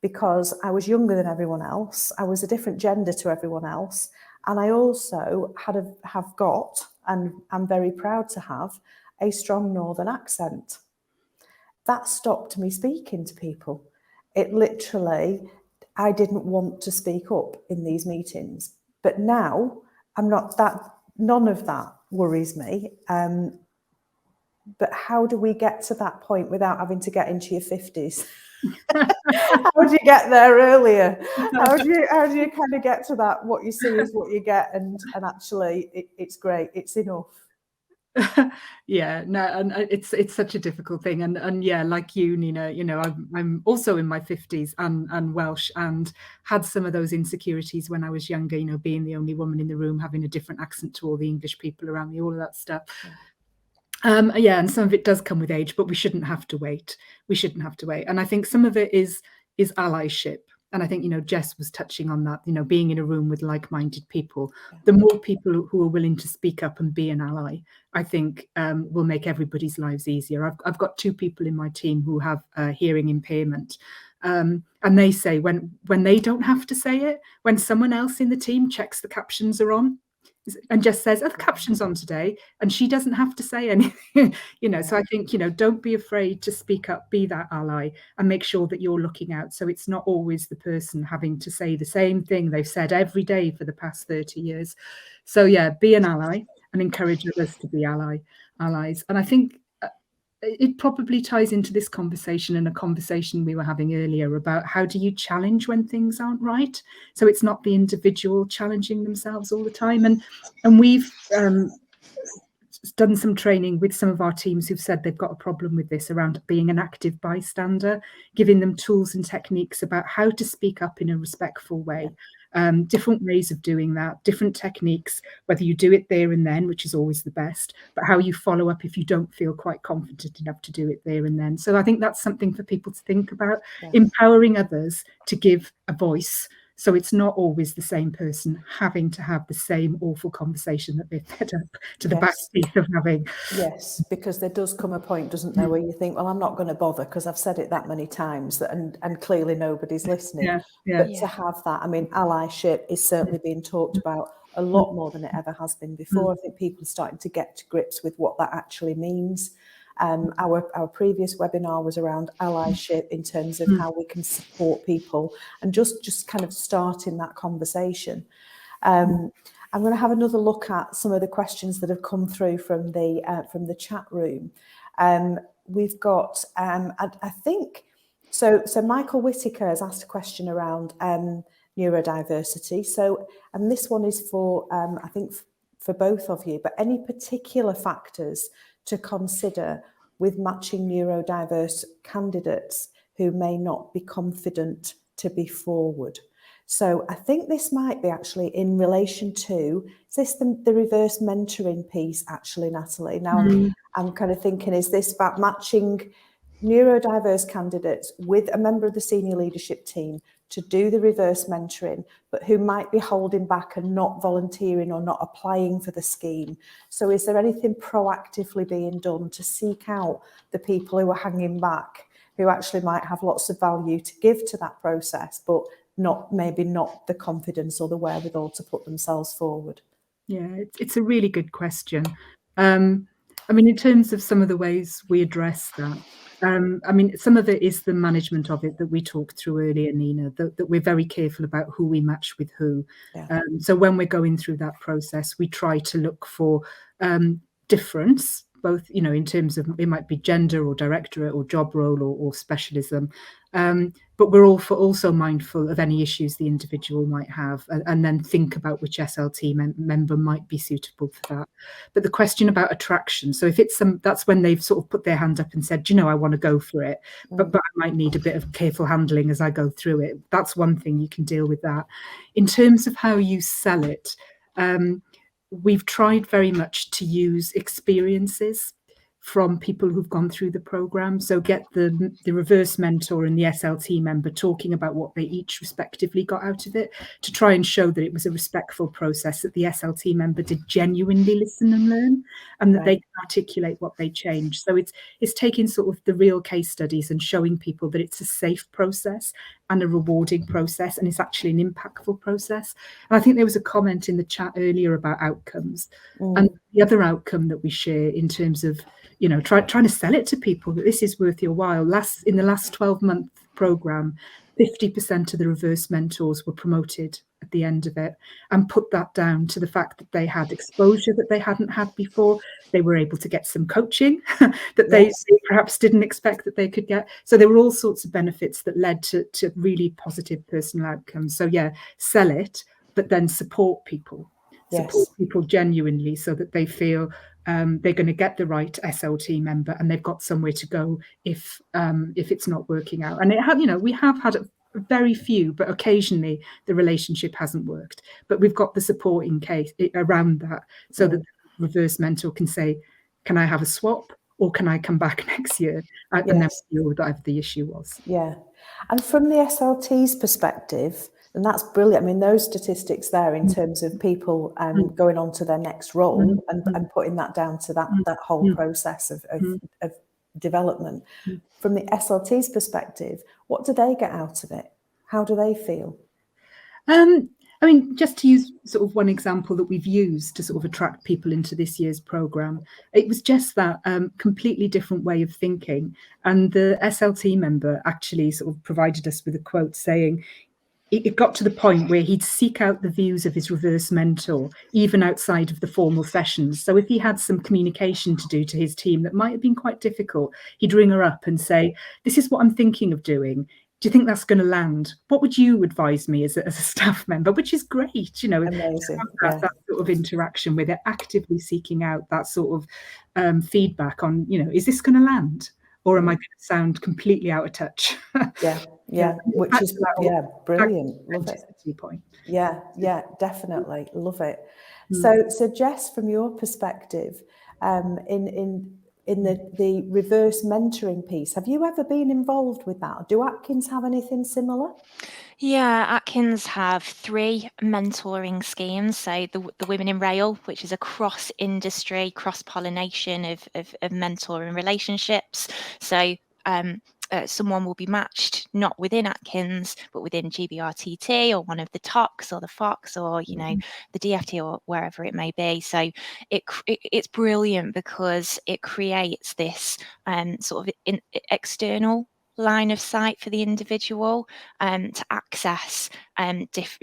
because I was younger than everyone else. I was a different gender to everyone else. And I also have got, and I'm very proud to have, a strong Northern accent. That stopped me speaking to people. It literally, I didn't want to speak up in these meetings. But now, none of that worries me. But how do we get to that point without having to get into your 50s? How do you get there earlier? How do you kind of get to that? What you see is what you get, and actually, it's great. It's enough. Yeah, no, and it's such a difficult thing, and yeah, like you, Nina, you know, I'm also in my 50s and Welsh, and had some of those insecurities when I was younger. You know, being the only woman in the room, having a different accent to all the English people around me, all of that stuff. Yeah, and some of it does come with age, but we shouldn't have to wait. We shouldn't have to wait. And I think some of it is allyship. And I think, you know, Jess was touching on that, you know, being in a room with like-minded people. The more people who are willing to speak up and be an ally, I think will make everybody's lives easier. I've got 2 people in my team who have hearing impairment. And they say when they don't have to say it, when someone else in the team checks the captions are on, and just says, "Are the captions on today?" and she doesn't have to say anything, you know. So I think, you know, don't be afraid to speak up, be that ally, and make sure that you're looking out. So it's not always the person having to say the same thing they've said every day for the past 30 years. So yeah, be an ally and encourage others to be allies. And I think it probably ties into this conversation and a conversation we were having earlier about how do you challenge when things aren't right? So it's not the individual challenging themselves all the time. And we've done some training with some of our teams who've said they've got a problem with this around being an active bystander, giving them tools and techniques about how to speak up in a respectful way. Different ways of doing that, different techniques, whether you do it there and then, which is always the best, but how you follow up if you don't feel quite confident enough to do it there and then. So I think that's something for people to think about, empowering others to give a voice. So it's not always the same person having to have the same awful conversation that they've fed up to the back teeth of having. Yes, because there does come a point, doesn't there, where you think, well, I'm not going to bother because I've said it that many times and clearly nobody's listening. But to have that, I mean, allyship is certainly being talked about a lot more than it ever has been before. I think people are starting to get to grips with what that actually means. Our previous webinar was around allyship in terms of how we can support people and just kind of starting that conversation. I'm going to have another look at some of the questions that have come through from the chat room. We've got, I think, so Michael Whitaker has asked a question around neurodiversity. So, and this one is for, I think, for both of you, but any particular factors to consider with matching neurodiverse candidates who may not be confident to be forward. So I think this might be actually in relation to, is this the reverse mentoring piece actually, Natalie? Now I'm kind of thinking, is this about matching neurodiverse candidates with a member of the senior leadership team to do the reverse mentoring, but who might be holding back and not volunteering or not applying for the scheme? So is there anything proactively being done to seek out the people who are hanging back, who actually might have lots of value to give to that process, but maybe not the confidence or the wherewithal to put themselves forward? Yeah, it's a really good question. I mean, in terms of some of the ways we address that, I mean, some of it is the management of it that we talked through earlier, Nina, that we're very careful about who we match with who. Yeah. So when we're going through that process, we try to look for difference, both, you know, in terms of, it might be gender or directorate or job role or specialism. But we're also mindful of any issues the individual might have, and then think about which SLT member might be suitable for that. But the question about attraction, so if it's that's when they've sort of put their hand up and said, you know, I want to go for it, but I might need a bit of careful handling as I go through it. That's one thing, you can deal with that. In terms of how you sell it, we've tried very much to use experiences from people who've gone through the program. So get the reverse mentor and the SLT member talking about what they each respectively got out of it, to try and show that it was a respectful process, that the SLT member did genuinely listen and learn, and that they can articulate what they changed. So it's taking sort of the real case studies and showing people that it's a safe process and a rewarding process, and it's actually an impactful process. And I think there was a comment in the chat earlier about outcomes, and the other outcome that we share in terms of, you know, trying to sell it to people that this is worth your while. In the last 12-month program, 50% of the reverse mentors were promoted at the end of it, and put that down to the fact that they had exposure that they hadn't had before. They were able to get some coaching that they perhaps didn't expect that they could get. So there were all sorts of benefits that led to really positive personal outcomes. So yeah, sell it, but then support people. Support people genuinely, so that they feel they're going to get the right SLT member and they've got somewhere to go if it's not working out. And we have had very few, but occasionally the relationship hasn't worked. But we've got the support in case around that, so that the reverse mentor can say, "Can I have a swap, or can I come back next year?" And then deal with whatever the issue was. Yeah, and from the SLT's perspective. And that's brilliant. I mean, those statistics there in terms of people going on to their next role and putting that down to that whole process of development. From the SLT's perspective, what do they get out of it? How do they feel? I mean, just to use sort of one example that we've used to sort of attract people into this year's programme, it was just that completely different way of thinking. And the SLT member actually sort of provided us with a quote saying, it got to the point where he'd seek out the views of his reverse mentor, even outside of the formal sessions. So if he had some communication to do to his team that might have been quite difficult, he'd ring her up and say, "This is what I'm thinking of doing. Do you think that's going to land? What would you advise me as a staff member?" Which is great, you know, amazing. That sort of interaction with it, actively seeking out that sort of feedback on, you know, is this going to land? Or am I going to sound completely out of touch? Yeah, which is brilliant. Love it. Point. Yeah, definitely love it. So Jess, from your perspective, in the reverse mentoring piece, have you ever been involved with that? Do Atkins have anything similar? Yeah, Atkins have 3 mentoring schemes. So the Women in Rail, which is a cross-industry, cross-pollination of mentoring relationships. So someone will be matched not within Atkins, but within GBRTT or one of the TOCs or the FOX or, you know, the DFT or wherever it may be. So it's brilliant because it creates this sort of external line of sight for the individual to access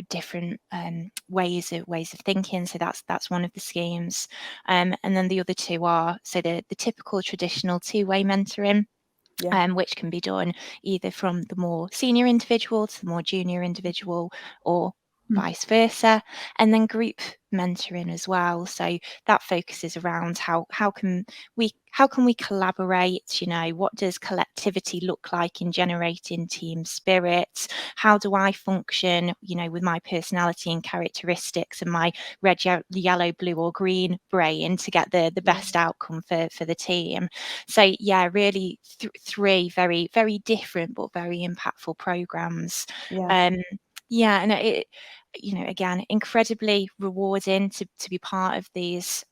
different ways of thinking. So that's one of the schemes, and then the other 2 are the typical traditional 2-way mentoring. Which can be done either from the more senior individual to the more junior individual, or vice versa, and then group mentoring as well. So that focuses around how can we collaborate, you know, what does collectivity look like in generating team spirit? How do I function, you know, with my personality and characteristics and my red, yellow, blue or green brain to get the best outcome for the team? So yeah, really three very, very different but very impactful programs. Yeah, and it, you know, again, incredibly rewarding to be part of these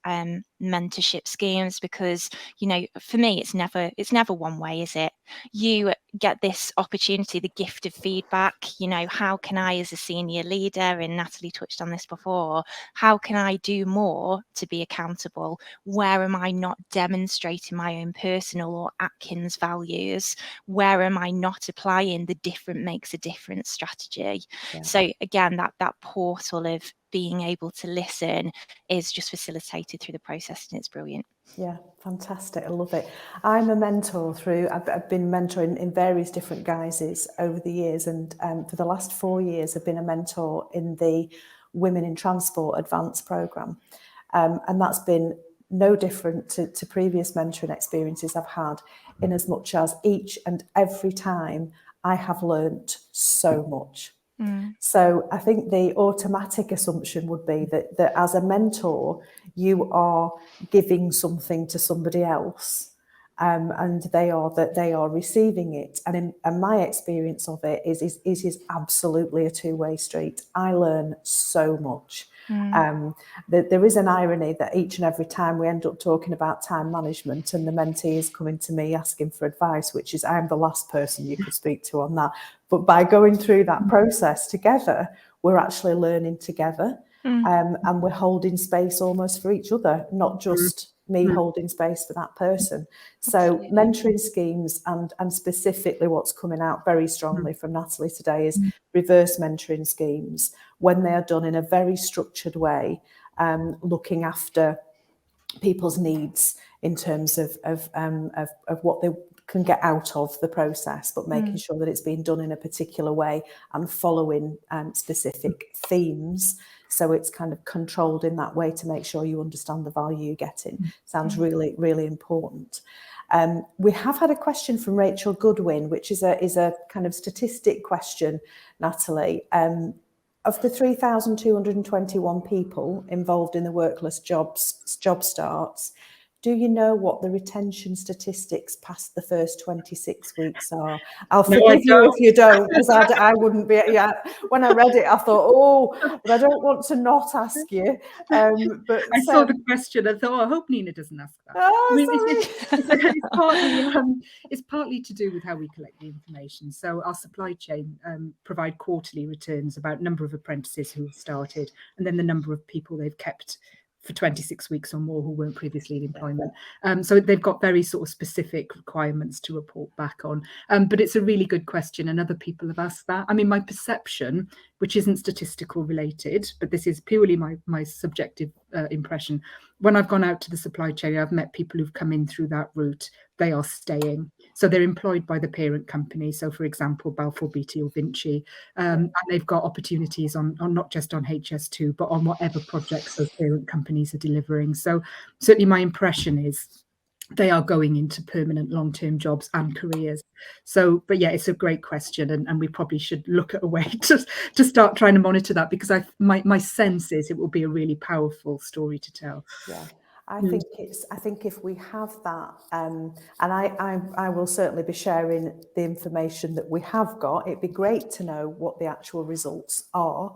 mentorship schemes, because, you know, for me, it's never one way, is it? You get this opportunity, the gift of feedback. You know, how can I, as a senior leader, and Natalie touched on this before, how can I do more to be accountable? Where am I not demonstrating my own personal or Atkins values? Where am I not applying the different makes a difference strategy? So again, that portal of being able to listen is just facilitated through the process, and it's brilliant. Yeah, fantastic. I love it. I'm a mentor I've been mentoring in various different guises over the years, and for the last 4 years I've been a mentor in the Women in Transport Advanced programme, and that's been no different to previous mentoring experiences I've had, in as much as each and every time I have learnt so much. So I think the automatic assumption would be that as a mentor, you are giving something to somebody else, and they are receiving it. And my experience of it is absolutely a two-way street. I learn so much. There is an irony that each and every time we end up talking about time management and the mentee is coming to me asking for advice, which is, I'm the last person you could speak to on that. But by going through that process together, we're actually learning together, and we're holding space almost for each other, not just me holding space for that person. So mentoring schemes, and specifically what's coming out very strongly from Natalie today, is reverse mentoring schemes, when they are done in a very structured way, looking after people's needs in terms of what they can get out of the process, but making sure that it's being done in a particular way and following specific themes. So it's kind of controlled in that way to make sure you understand the value you're getting. Sounds really, really important. We have had a question from Rachel Goodwin, which is a kind of statistic question, Natalie. Of the 3,221 people involved in the workless job starts, do you know what the retention statistics past the first 26 weeks are? I'll forgive you if you don't, because I wouldn't be. Yeah, when I read it, I thought, but I don't want to not ask you. But I saw the question and thought, I hope Nina doesn't ask that. It's partly to do with how we collect the information. So our supply chain provide quarterly returns about number of apprentices who have started, and then the number of people they've kept for 26 weeks or more who weren't previously in employment. So they've got very sort of specific requirements to report back on. But it's a really good question, and other people have asked that. I mean, my perception, which isn't statistical related, but this is purely my subjective impression. When I've gone out to the supply chain, I've met people who've come in through that route. They are staying. So they're employed by the parent company. So, for example, Balfour Beatty or Vinci. And they've got opportunities on not just on HS2, but on whatever projects those parent companies are delivering. So certainly my impression is they are going into permanent long-term jobs and careers. So, but yeah, it's a great question, and we probably should look at a way to start trying to monitor that, because my sense is it will be a really powerful story to tell. Yeah. I think if we have that, and I will certainly be sharing the information that we have got. It'd be great to know what the actual results are.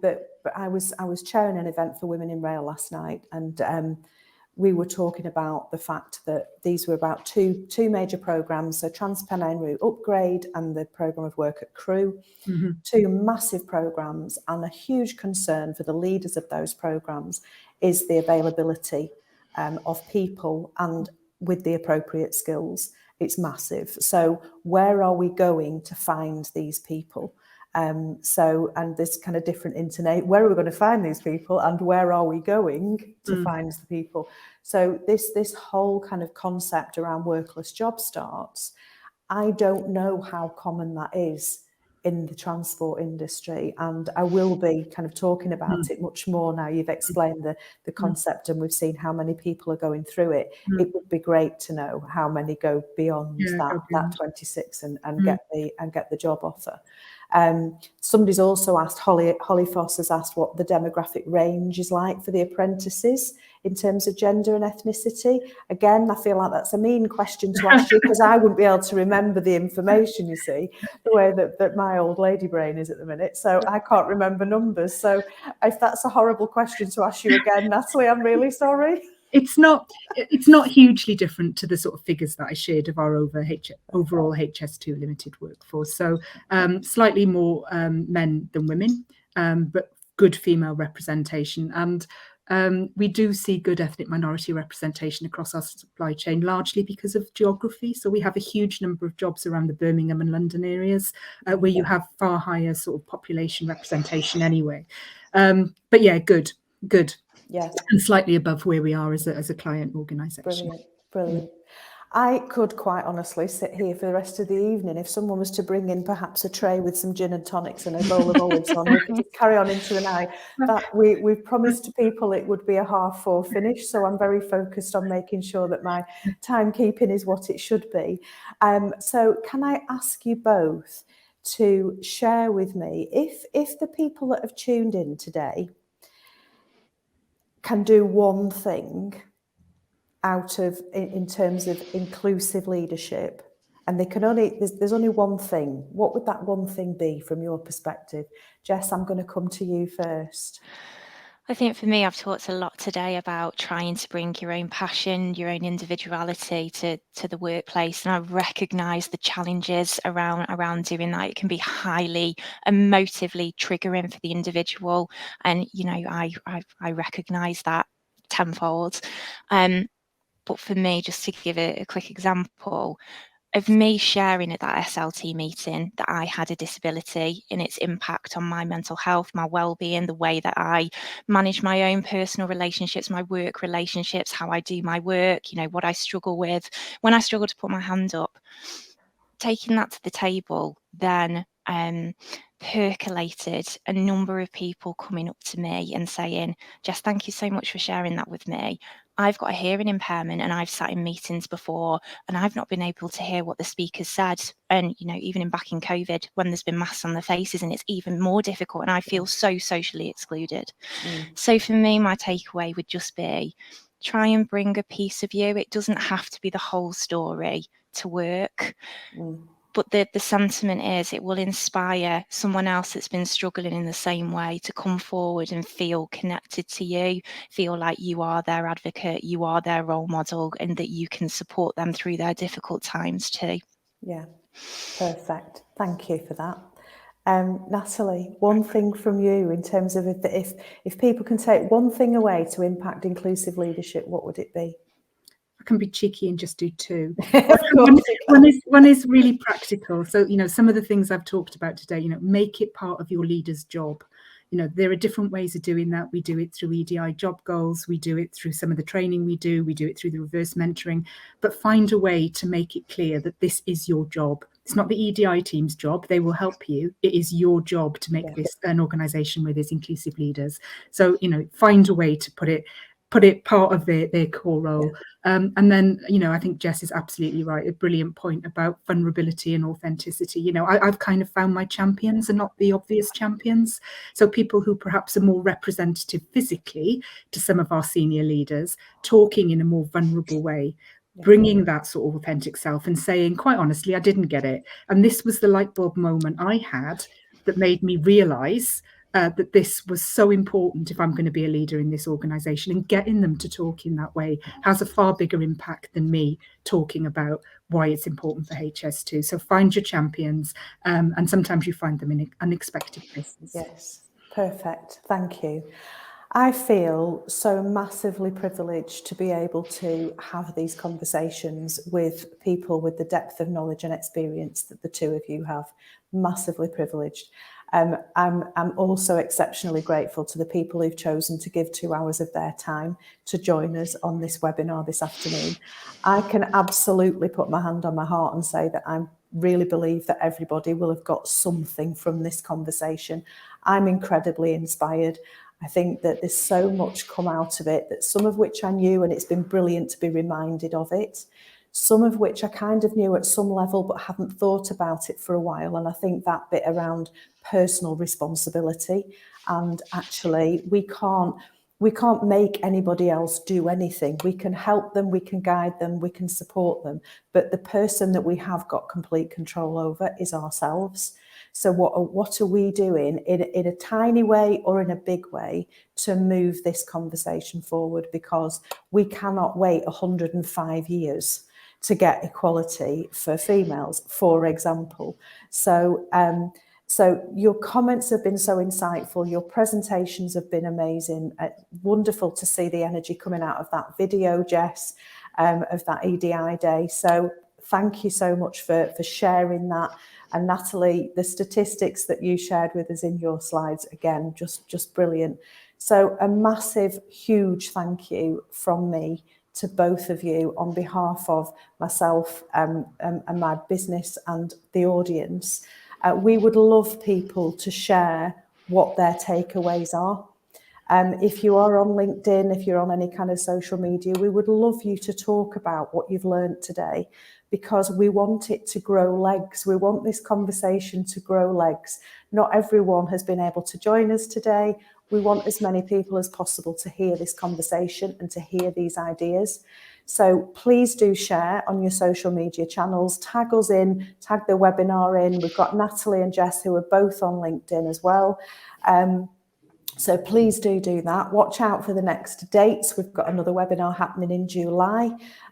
But I was chairing an event for Women in Rail last night, and we were talking about the fact that these were about two major programmes, so Trans-Pennine Route Upgrade and the programme of work at Crewe, two massive programmes, and a huge concern for the leaders of those programmes is the availability of people and with the appropriate skills. It's massive. So where are we going to find these people? And there's kind of different internet. Where are we going to find these people, and where are we going to find the people? So this whole kind of concept around workless job starts, I don't know how common that is in the transport industry, and I will be kind of talking about it much more now you've explained the concept and we've seen how many people are going through it. It would be great to know how many go beyond that 26 and get the job offer. Somebody's also asked, Holly Foss has asked what the demographic range is like for the apprentices in terms of gender and ethnicity. Again, I feel like that's a mean question to ask you because I wouldn't be able to remember the information, you see, the way that my old lady brain is at the minute. So I can't remember numbers. So if that's a horrible question to ask you again, Natalie, I'm really sorry. It's not hugely different to the sort of figures that I shared of our overall HS2 limited workforce. So slightly more men than women, but good female representation. And we do see good ethnic minority representation across our supply chain, largely because of geography. So we have a huge number of jobs around the Birmingham and London areas where you have far higher sort of population representation anyway. But yeah, good. Yes. And slightly above where we are as a client organisation. Brilliant. I could quite honestly sit here for the rest of the evening if someone was to bring in perhaps a tray with some gin and tonics and a bowl of olives on. We could just carry on into the night. But we've promised to people it would be a 4:30 finish, so I'm very focused on making sure that my timekeeping is what it should be. So can I ask you both to share with me if the people that have tuned in today can do one thing in terms of inclusive leadership, and they can there's only one thing, what would that one thing be from your perspective? Jess, I'm going to come to you first. I think for me, I've talked a lot today about trying to bring your own passion, your own individuality to the workplace, and I recognise the challenges around doing that. It can be highly emotively triggering for the individual, and I recognise that tenfold. But for me, just to give a quick example of me sharing at that SLT meeting that I had a disability and its impact on my mental health, my well-being, the way that I manage my own personal relationships, my work relationships, how I do my work, what I struggle with, when I struggle to put my hand up, taking that to the table, then percolated a number of people coming up to me and saying, Jess, thank you so much for sharing that with me. I've got a hearing impairment and I've sat in meetings before and I've not been able to hear what the speakers said. And, even back in COVID, when there's been masks on the faces and it's even more difficult and I feel so socially excluded. So for me, my takeaway would just be try and bring a piece of you. It doesn't have to be the whole story to work. But the sentiment is it will inspire someone else that's been struggling in the same way to come forward and feel connected to you, feel like you are their advocate, you are their role model, and that you can support them through their difficult times too. Yeah, perfect. Thank you for that. Natalie, one thing from you in terms of if people can take one thing away to impact inclusive leadership, what would it be? I can be cheeky and just do two. One is really practical. So, some of the things I've talked about today, make it part of your leader's job. There are different ways of doing that. We do it through ED&I job goals. We do it through some of the training we do it through the reverse mentoring, but find a way to make it clear that this is your job. It's not the ED&I team's job. They will help you. It is your job to make this an organisation where there's inclusive leaders. So, find a way to put it part of their core role. And then, I think Jess is absolutely right. A brilliant point about vulnerability and authenticity. I've kind of found my champions and not the obvious champions. So people who perhaps are more representative physically to some of our senior leaders, talking in a more vulnerable way, bringing that sort of authentic self and saying, quite honestly, I didn't get it. And this was the light bulb moment I had that made me realise that this was so important if I'm going to be a leader in this organisation, and getting them to talk in that way has a far bigger impact than me talking about why it's important for HS2. So find your champions, and sometimes you find them in unexpected places. Yes, perfect. Thank you. I feel so massively privileged to be able to have these conversations with people with the depth of knowledge and experience that the two of you have. Massively privileged. I'm also exceptionally grateful to the people who've chosen to give 2 hours of their time to join us on this webinar this afternoon. I can absolutely put my hand on my heart and say that I'm really believe that everybody will have got something from this conversation. I'm incredibly inspired. I think that there's so much come out of it, that some of which I knew, and it's been brilliant to be reminded of it. Some of which I kind of knew at some level, but haven't thought about it for a while. And I think that bit around personal responsibility, and actually we can't make anybody else do anything. We can help them, we can guide them, we can support them. But the person that we have got complete control over is ourselves. So what are we doing in a tiny way or in a big way to move this conversation forward? Because we cannot wait 105 years to get equality for females, for example. So your comments have been so insightful. Your presentations have been amazing. Wonderful to see the energy coming out of that video, Jess, of that ED&I day. So thank you so much for sharing that. And Natalie, the statistics that you shared with us in your slides, again, just brilliant. So a massive, huge thank you from me to both of you on behalf of myself and my business and the audience. We would love people to share what their takeaways are. If you are on LinkedIn, if you're on any kind of social media, we would love you to talk about what you've learned today, because we want it to grow legs. We want this conversation to grow legs. Not everyone has been able to join us today. We want as many people as possible to hear this conversation and to hear these ideas. So please do share on your social media channels, tag us in, tag the webinar in. We've got Natalie and Jess who are both on LinkedIn as well. So please do that. Watch out for the next dates. We've got another webinar happening in July.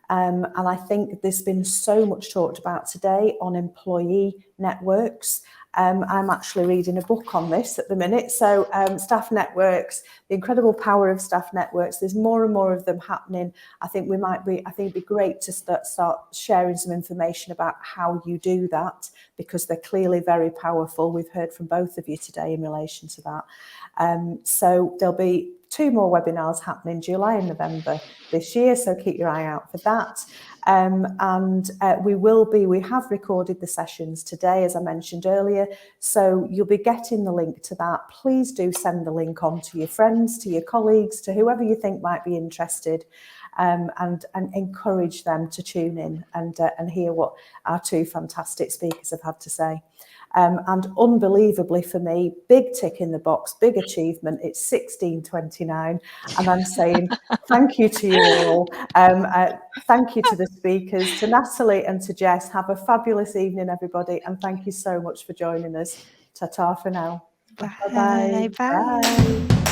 And I think there's been so much talked about today on employee networks. I'm actually reading a book on this at the minute. So staff networks, the incredible power of staff networks. There's more and more of them happening. I think it'd be great to start sharing some information about how you do that, because they're clearly very powerful. We've heard from both of you today in relation to that. So there'll be 2 more webinars happening July and November this year, so keep your eye out for that. We have recorded the sessions today, as I mentioned earlier, so you'll be getting the link to that. Please do send the link on to your friends, to your colleagues, to whoever you think might be interested, and encourage them to tune in and hear what our 2 fantastic speakers have had to say. And unbelievably for me, big tick in the box, big achievement. It's 16:29, and I'm saying thank you to you all. Thank you to the speakers, to Natalie and to Jess. Have a fabulous evening, everybody, and thank you so much for joining us. Ta-ta for now. Bye. Bye. Bye.